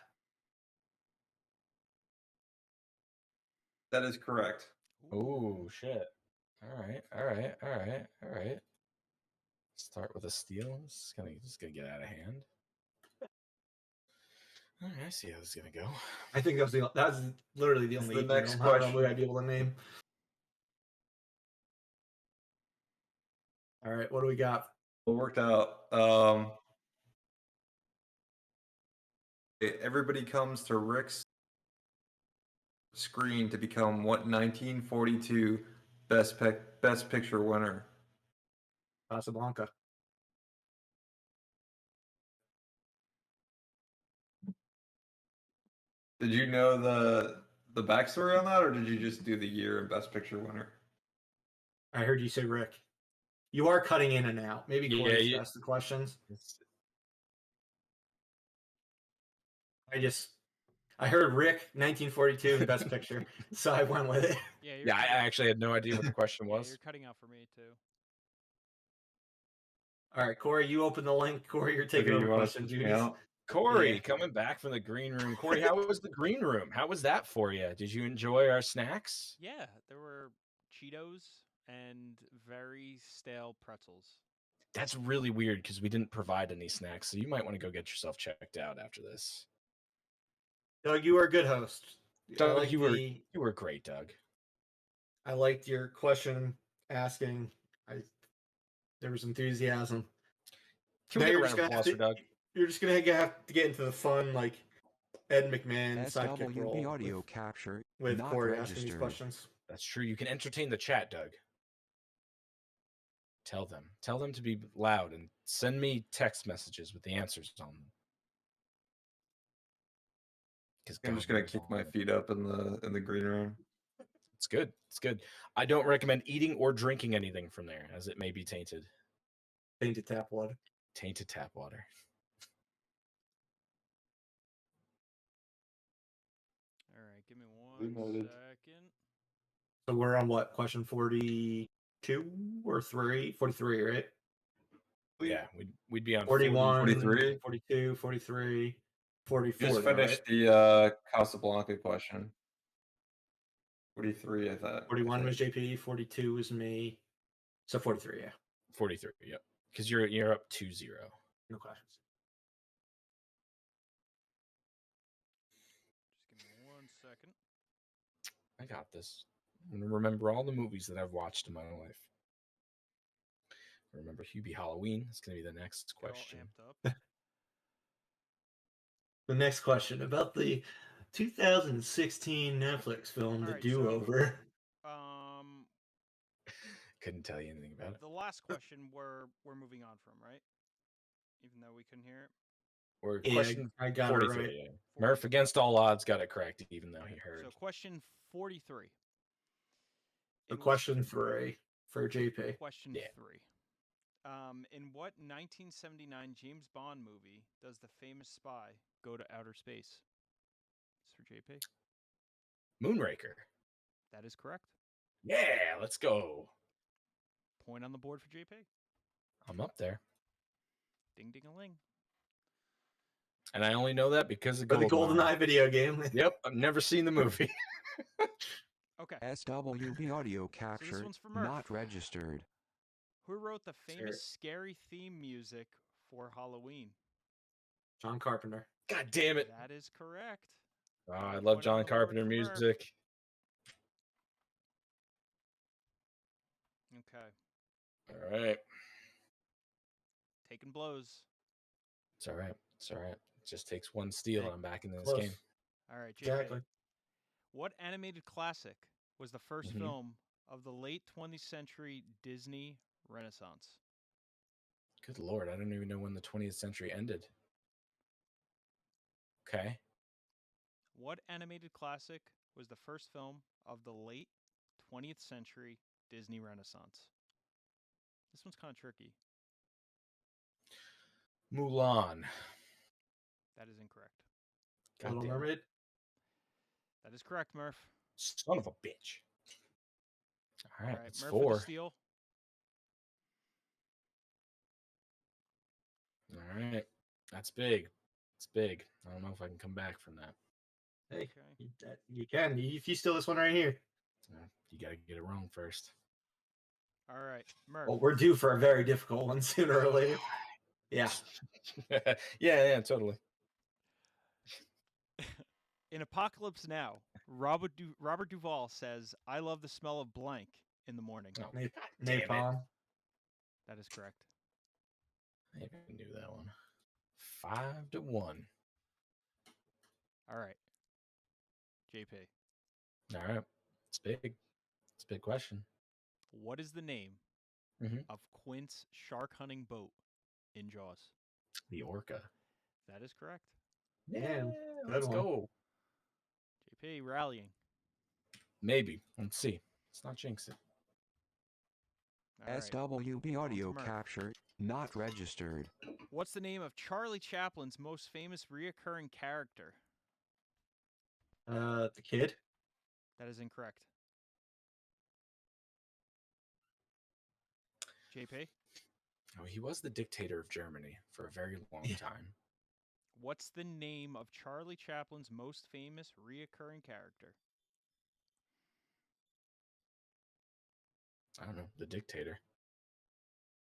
That is correct. Oh shit. All right. Start with a steal. This is gonna get out of hand. All right, I see how this is gonna go. I think that was literally the It's only the next horror question. movie I'd be able to name. All right, what do we got? It worked out. Everybody comes to Rick's screen to become what 1942 Best Picture winner? Casablanca. Did you know the backstory on that, or did you just do the year and Best Picture winner? I heard you say Rick. You are cutting in and out. Maybe Corey should ask the questions. I heard Rick, 1942, and Best Picture, so I went with it. Yeah, I actually had no idea what the question was. You're cutting out for me too. All right, Corey, you open the link. Corey, you're taking over question duties. Corey, Yeah. coming back from the green room. Corey, how was the green room? How was that for you? Did you enjoy our snacks? Yeah, there were Cheetos and very stale pretzels. That's really weird because we didn't provide any snacks, so you might want to go get yourself checked out after this. Doug, you were a good host. Doug, you were great, Doug. I liked your question asking. There was enthusiasm. Can we get a round of applause for Doug? You're just gonna have to get into the fun, like Ed McMahon sidekick role SWB audio capture with not Corey asking these registered. questions. That's true. You can entertain the chat, Doug. Tell them to be loud and send me text messages with the answers on them. I'm just gonna kick my feet up in the green room. It's good. It's good. I don't recommend eating or drinking anything from there, as it may be tainted. Tainted tap water. Tainted tap water. All right, give me 1 second. So we're on what? Question 42 or 3? 43, right? Yeah, we'd be on 41, 43, 42, 43, 44. Just though, finished right? the Casablanca question. 43, I thought. 41 was JP, 42 was me. So 43, yeah. 43, yep. Because you're up 2-0. No questions. Just give me 1 second. I got this. I'm gonna remember all the movies that I've watched in my life. Remember Hubie Halloween. That's gonna be the next question. Get all amped up. The next question about the 2016 Netflix film, The Alright, Do-Over. Couldn't tell you anything about it. The last question we're moving on from, right? Even though we couldn't hear it. Or Yeah, question I got 43. it right. Yeah. Murph, against all odds, got it correct, even though he heard. So question 43. The In what- question for JP. Question Yeah. 3. In what 1979 James Bond movie does the famous spy go to outer space? It's for JP. Moonraker. That is correct. Yeah, let's go. Point on the board for JP. I'm up there. Ding ding a ling. And I only know that because of For the GoldenEye. GoldenEye video game. Yep, I've never seen the movie. Okay. SWB audio So capture this one's for Murph. not registered. Who wrote the Sure. famous scary theme music for Halloween? John Carpenter. God damn it. That is correct. Oh, I Point love on John the board Carpenter for Murph. music. Okay. All right. Taking blows. It's all right. It's all right. It just takes one steal Hey, and I'm back into this Close. game. All right, JP. Exactly. What animated classic was the 1st Mhm. film of the late 20th century Disney Renaissance? Good Lord. I don't even know when the 20th century ended. Okay. What animated classic was the first film of the late 20th century Disney Renaissance? This one's kind of tricky. Mulan. That is incorrect. God Little damn it. Mermaid. That is correct, Murph. Son of a bitch. All right. All right, It's Murph 4. with a steal. All right. That's big. It's big. I don't know if I can come back from that. Hey, Okay. you can. If you steal this one right here. You got to get it wrong first. All right, Murph. Well, we're due for a very difficult one sooner or later. Yeah. yeah, totally. In Apocalypse Now, Robert Duvall says, "I love the smell of blank" in the morning. Oh, Na- God damn it. Napalm. That is correct. I even knew that one. 5-1. All right, JP. All right. It's big. It's a big question. What is the name Mhm. of Quint's shark hunting boat in Jaws? The Orca. That is correct. Yeah, good let's one. go. JP rallying. Maybe. Let's see. Let's not jinx it. All right. SWB audio Murph. capture not registered. What's the name of Charlie Chaplin's most famous reoccurring character? The kid. That is incorrect. JP, Oh, he was the dictator of Germany for a very long Yeah. time. what's the name of Charlie Chaplin's most famous reoccurring character? I don't know. The dictator.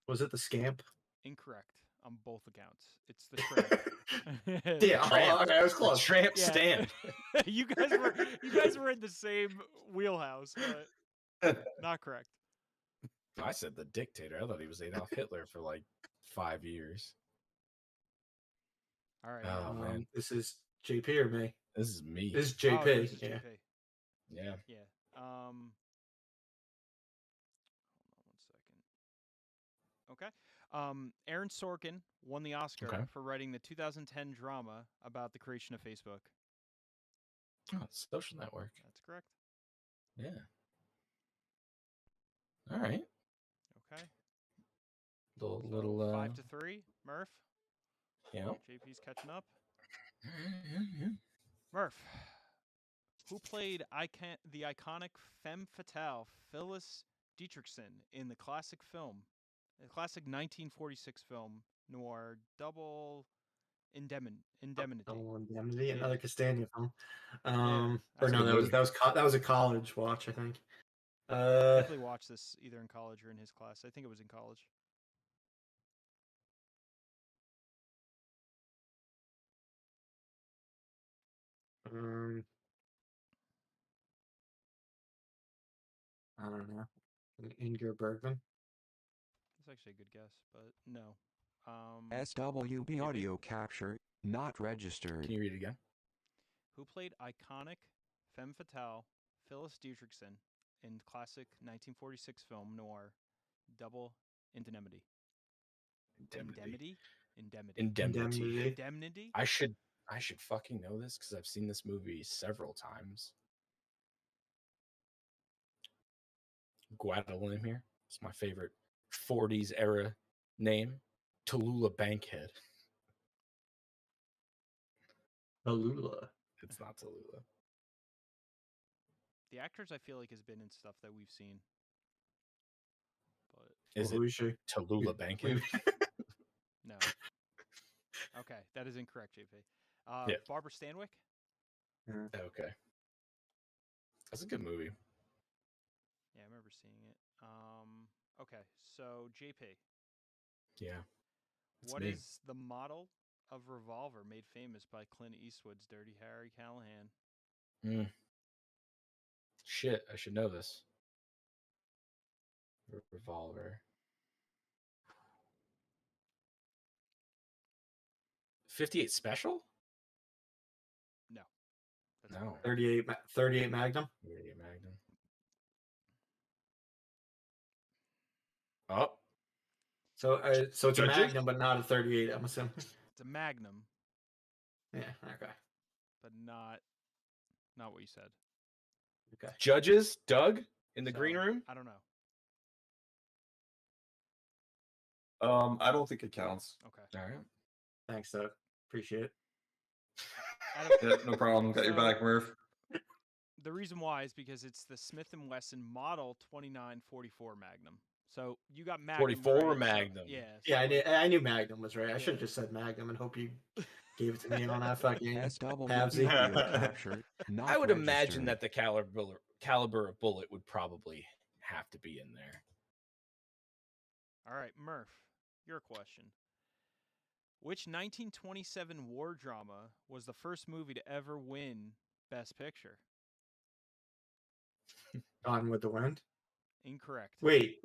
Was it the scamp? Incorrect on both accounts. It's the tramp. Yeah. Tramp. Okay, I was The close. tramp Yeah. stamp. you guys were in the same wheelhouse, but not correct. I said the dictator. I thought he was Adolf Hitler for like 5 years. All right. Oh, man. This is JP or me? This is me. This is Oh, JP. this is Yeah. JP. Yeah. Yeah. Hold on 1 second. Okay. Aaron Sorkin won the Oscar Okay. for writing the 2010 drama about the creation of Facebook. Oh, it's Social Network. That's correct. Yeah. All right. Okay. Little, So little 5-3, Murph. yeah. JP's catching up. Yeah. Murph, who played the iconic femme fatale Phyllis Dietrichson in the classic 1946 film noir Double Indemnity? Double Indemnity, Yeah. another Castagna film. Yeah, Or that's no, a that good was that was a college watch, I think. Definitely watched this either in college or in his class. I think it was in college. I don't know. Ingrid Bergman. That's actually a good guess, but no. SWB JP? audio capture not registered. Can you read it again? Who played iconic femme fatale Phyllis Dietrichson in classic 1946 film noir Double Indemnity? Indemnity. Indemnity. Indemnity. Indemnity? I should fucking know this because I've seen this movie several times. Guadalupe. It's my favorite 40s era name. Tallulah Bankhead. Tallulah. It's not Tallulah. The actors I feel like has been in stuff that we've seen. But Is Who it is she? Tallulah Bankhead? no. Okay, that is incorrect, JP. Yeah. Barbara Stanwyck? Okay. That's a good movie. Yeah, I remember seeing it. Okay, so JP, Yeah. It's what me. is the model of revolver made famous by Clint Eastwood's Dirty Harry Callahan? Shit, I should know this. Revolver. 58 Special? No. That's No. incorrect. 38 Magnum. 38 Magnum. Oh, So it's a Judges? Magnum, but not a 38. I'm assuming. It's a Magnum, Yeah. Okay. but not what you said. Okay. Judges? Doug in the So, green room? I don't know. I don't think it counts. Okay. All right. Thanks, Doug. Appreciate it. Yeah, no problem. Got your So- back, Murph. The reason why is because it's the Smith & Wesson Model 2944 Magnum. So you got Magnum 44 right, so- Magnum. yeah. Yeah, so- I knew Magnum was right. I should have Yeah. just said Magnum and hope you gave it to me on that fucking SW Habsy. video capture. Not I would imagine registered. that the caliber of bullet would probably have to be in there. All right, Murph, your question. Which 1927 war drama was the first movie to ever win Best Picture? Gone with the Wind. Incorrect. Wait.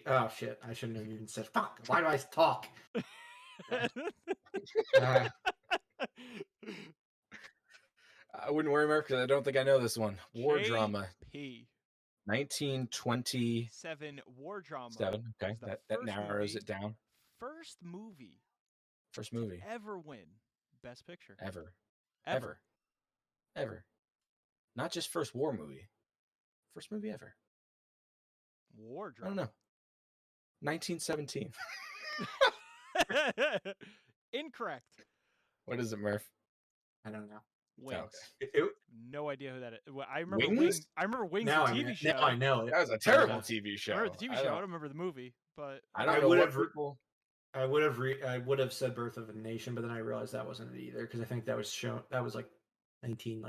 Oh shit! I shouldn't have even said fuck. Why do I talk? Uh, I wouldn't worry, Mark, because I don't think I know this one. War drama. P. 1927. 7 war drama. Okay, was the that first narrows movie- it down. First movie First to movie ever win Best Picture. ever. Not just first war movie. First movie ever. War I don't drama. know. 1917. Incorrect. What is it, Murph? I don't know. Wings. It- No idea who that is. Well, I remember Wings? Wings. I remember Wings, now the I TV know. show. Now I know it. That was a terrible Yeah. TV I show. remember the TV show. I don't remember the movie, but I don't I know would what have people. I would have said Birth of a Nation, but then I realized that wasn't it either because I think that was shown. That was like 19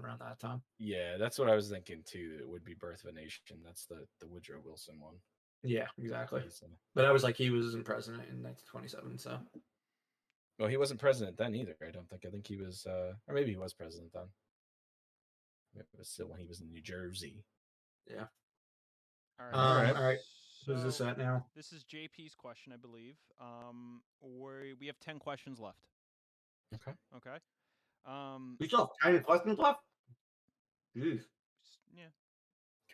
around that time. Yeah, that's what I was thinking too. It would be Birth of a Nation. That's the Woodrow Wilson one. Yeah, exactly. He's, But I was like, he was in president in 1927. So well, he wasn't president then either. I don't think. I think he was, or maybe he was president then. Maybe it was still when he was in New Jersey. yeah. all right. All right. Who's this So, at now? This is JP's question, I believe. We have 10 questions left. Okay. Okay. We still have 10 questions left. Jeez. Yeah.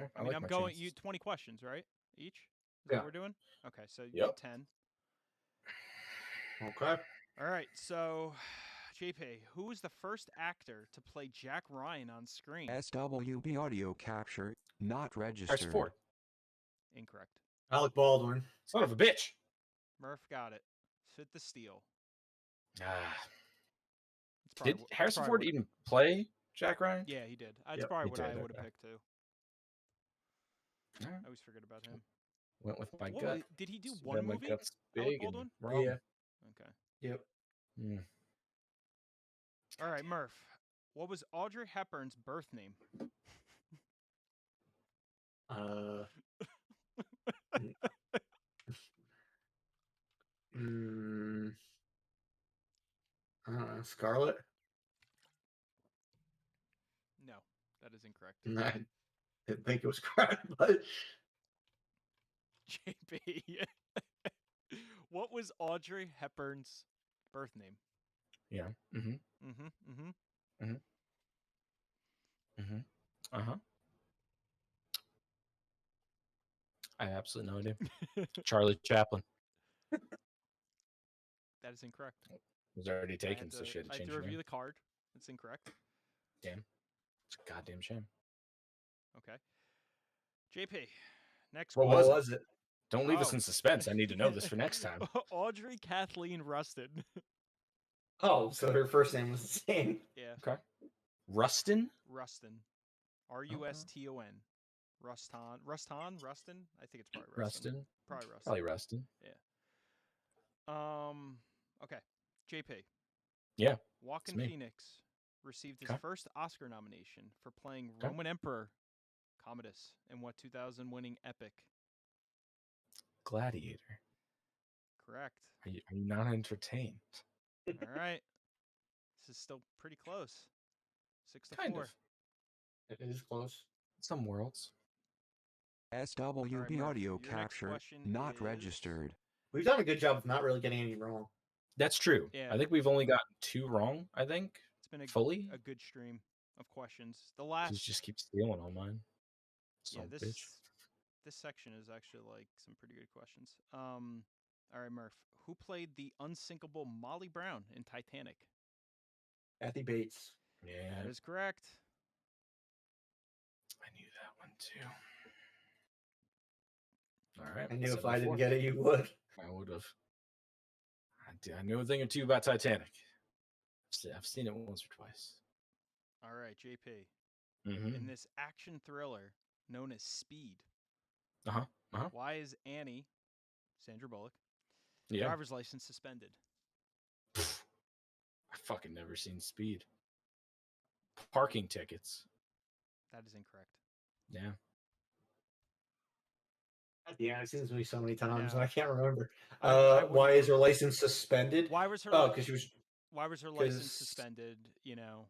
Okay. I mean, like I'm my going chances. you 20 questions, right? Each? Is Yeah. that what we're doing? Okay, so you Yep. get 10. Okay. All right, so JP, who was the first actor to play Jack Ryan on screen? SWB audio capture. Not Harrison registered. Ford. Incorrect. Alec Baldwin. Son of a bitch. Murph got it. Fit the Steel. Ah. It's probably Did wh- it's Harrison probably Ford what- even play Jack Ryan? Yeah, he did. That's Yep, probably he what I did, would have okay. picked too. All right. I always forget about him. Went with my What gut. was- did he do So one then my movie? gut's Alec big and Baldwin? wrong. Yeah. Okay. Yep. Mm. All right, Murph. What was Audrey Hepburn's birth name? Mm, I don't know. Scarlet. No, that is incorrect. I didn't think it was correct, but JP. What was Audrey Hepburn's birth name? Yeah. Mm-hmm. Mm-hmm. Mm-hmm. Uh-huh. I have absolutely no idea. Charlie Chaplin That is incorrect. was already I had taken, so to- she had to I change to her review name. the card. It's incorrect. Damn. It's a goddamn shame. Okay. JP, next What question. was it? Don't leave us Oh. in suspense. I need to know this for next time. Audrey Kathleen Rustin. Oh, so her first name was the same. Yeah, Okay. Rustin? Rustin. Ruston. Rustin? I think it's probably Rustin. Rustin? Probably Rustin. Probably Rustin. Okay. JP. Yeah. Joaquin me. Phoenix received his Okay. first Oscar nomination for playing Okay. Roman Emperor Commodus in what 2000 winning epic? Gladiator. Correct. Are you not entertained? All right. This is still pretty close. 6-4. Kind of. It is close. Some worlds. SWB Murph, audio your next capture, question not is- registered. We've done a good job of not really getting any wrong. That's true. Yeah. I think we've only gotten 2 wrong, I think. It's been Fully? a good stream of questions. The You last just keep stealing all mine. Son of a bitch. this section is actually like some pretty good questions. All right, Murph. Who played the unsinkable Molly Brown in Titanic? Kathy Bates. Yeah, That is correct. I knew that one too. All right. I knew if I 7-4. didn't get it, you would. I would have. I know a thing or two about Titanic. I've seen it once or twice. All right, JP. Mm-hmm. In this action thriller known as Speed, Uh-huh. why is Annie, Sandra Bullock, Yeah. driver's license suspended? I fucking never seen Speed. Parking tickets. That is incorrect. Yeah. Yeah, it seems to me so many times, No. and I can't remember. I wouldn't Why is her remember. license suspended? Why was her? Oh, because she was Why was her license 'cause- suspended? You know,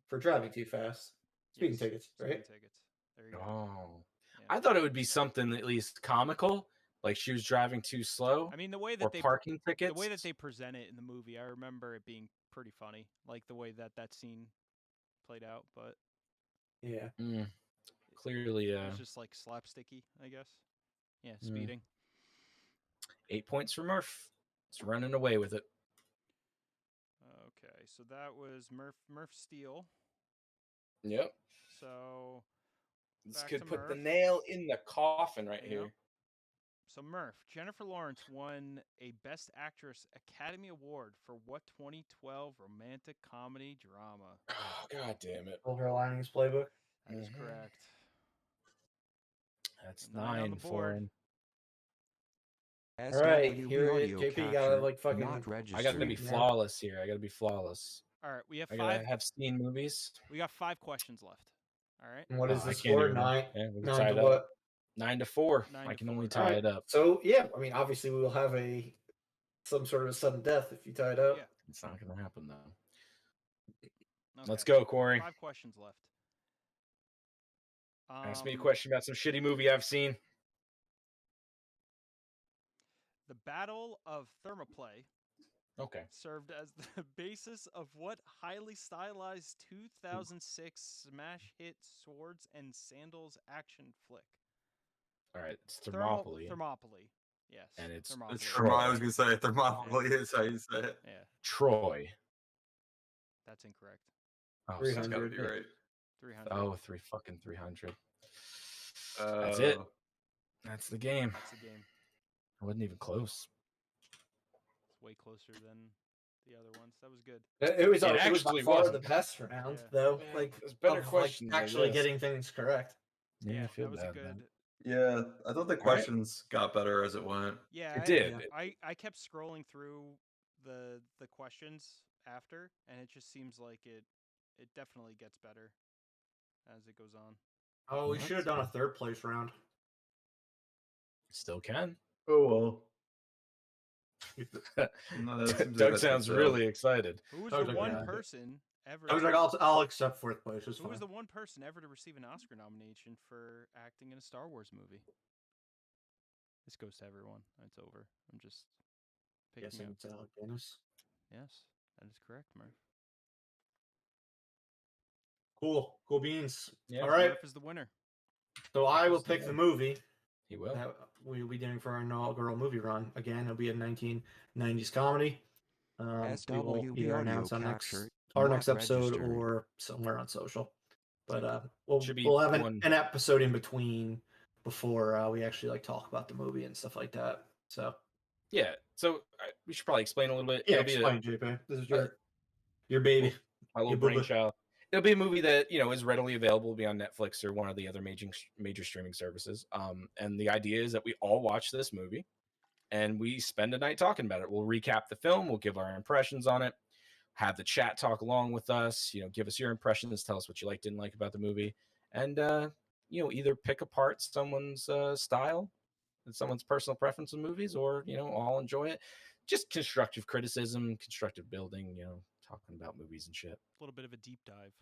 for driving too fast. Speeding yes, tickets, speeding right? tickets. There you go. Oh. Yeah. I thought it would be something at least comical, like she was driving too slow, I mean, the way or that they parking tickets. the way that they present it in the movie, I remember it being pretty funny, like the way that scene played out. But Yeah. Clearly, it was just like slapsticky, I guess. Yeah, speeding. 8 points for Murph. It's running away with it. Okay, so that was Murph Steele. Yep. So This Back could to put the Murph. nail in the coffin right There you go. here. So Murph, Jennifer Lawrence won a Best Actress Academy Award for what 2012 romantic comedy drama? Oh, God damn it. Silver Linings Playbook. That is Mhm. correct. That's Nine on 9 the for board. him. All right, SWB here it- audio JP, you capture, gotta like fucking. not I got to registered. be Yeah. flawless here. I got to be flawless. All right, we have I got to five. have seen movies. We got 5 questions left. All right. And what is Oh, the I can't score? even- Nine. Yeah, we can 9 tie to it up. what? 9-4. 9 I to can 4. only All tie right. it up. So yeah, I mean, obviously we will have some sort of a sudden death if you tie it up. Yeah. It's not going to happen, though. Okay, Let's go, Corey. 5 questions left. Ask me a question about some shitty movie I've seen. The Battle of Thermopylae Okay. served as the basis of what highly stylized 2006 smash hit Swords and Sandals action flick? All right. It's Thermopylae. Thermopylae. Yes. And it's Thermopylae. Troy. I was gonna say Thermopylae is how you say it. Yeah, Troy. that's incorrect. Oh, It's son of gotta a be bitch. right. 300. Oh, 300. That's it. Uh, That's the game. That's the game. I wasn't even close. It's way closer than the other ones. That was good. It was It by actually far wasn't. the best round, Yeah. though. Man, Like, there's better of, questions than actually this. getting things correct. Yeah, I feel that was bad, a good. man. yeah, I thought the right. questions got better as it went. Yeah, It did. I kept scrolling through the questions after, and it just seems like it definitely gets better as it goes on. Oh, we What? should have done a third place round. Still can. Oh well. No, that seems like Doug that's sounds good, really excited. Who was I was the like, one yeah. person ever? I was like, I'll accept fourth place. It's Who fine. was the one person ever to receive an Oscar nomination for acting in a Star Wars movie? This goes to everyone. It's over. I'm just picking Guessing up. it's Alec Guinness. Yes, that is correct, Murph. Cool beans. Yeah, All right, Murph is the winner. so I will pick the movie He will. that we'll be doing for our inaugural movie run. Again, it'll be a 1990s comedy. We will SWB either audio announce on capture, our not next episode registered. or somewhere on social. But Should be we'll have one. an episode in between before we actually like talk about the movie and stuff like that. So Yeah. So we should probably explain a little bit. yeah, It'll be explain, JP. This is uh, your baby, my little your boo-boo. brainchild. It'll be a movie that is readily available, be on Netflix or one of the other major streaming services. And the idea is that we all watch this movie and we spend a night talking about it. We'll recap the film, we'll give our impressions on it, have the chat talk along with us. Give us your impressions, tell us what you liked, didn't like about the movie, and either pick apart someone's style and someone's personal preference in movies, or all enjoy it. Just constructive criticism, constructive building. Talking about movies and shit. A little bit of a deep dive.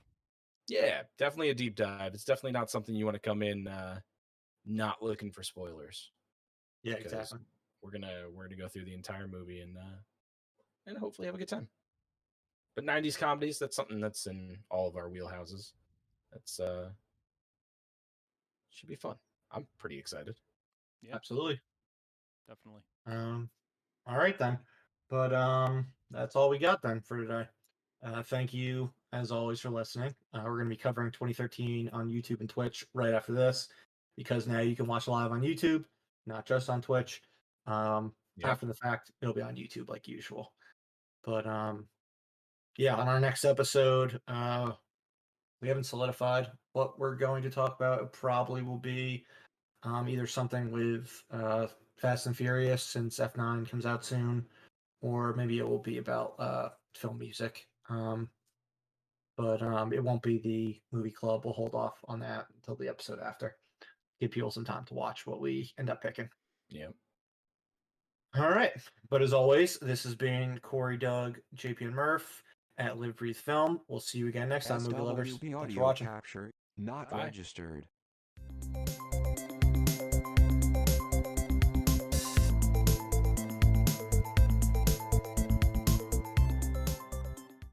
Yeah, definitely a deep dive. It's definitely not something you want to come in not looking for spoilers. Yeah, because exactly. We're gonna go through the entire movie and hopefully have a good time. But 90s comedies, that's something that's in all of our wheelhouses. That's should be fun. I'm pretty excited. Yeah, Absolutely. definitely. All right then. But that's all we got then for today. Thank you as always for listening. We're going to be covering 2013 on YouTube and Twitch right after this, because now you can watch live on YouTube, not just on Twitch. After the fact, it'll be on YouTube like usual. But yeah, on our next episode, we haven't solidified what we're going to talk about. It probably will be either something with Fast and Furious, since F9 comes out soon, or maybe it will be about film music. But it won't be the movie club. We'll hold off on that until the episode after. Give people some time to watch what we end up picking. Yeah. All right. But as always, this has been Corey, Doug, JP, and Murph at Live Breathe Film. We'll see you again next time, movie lovers. SWP Thanks for audio watching. capture not Bye. registered.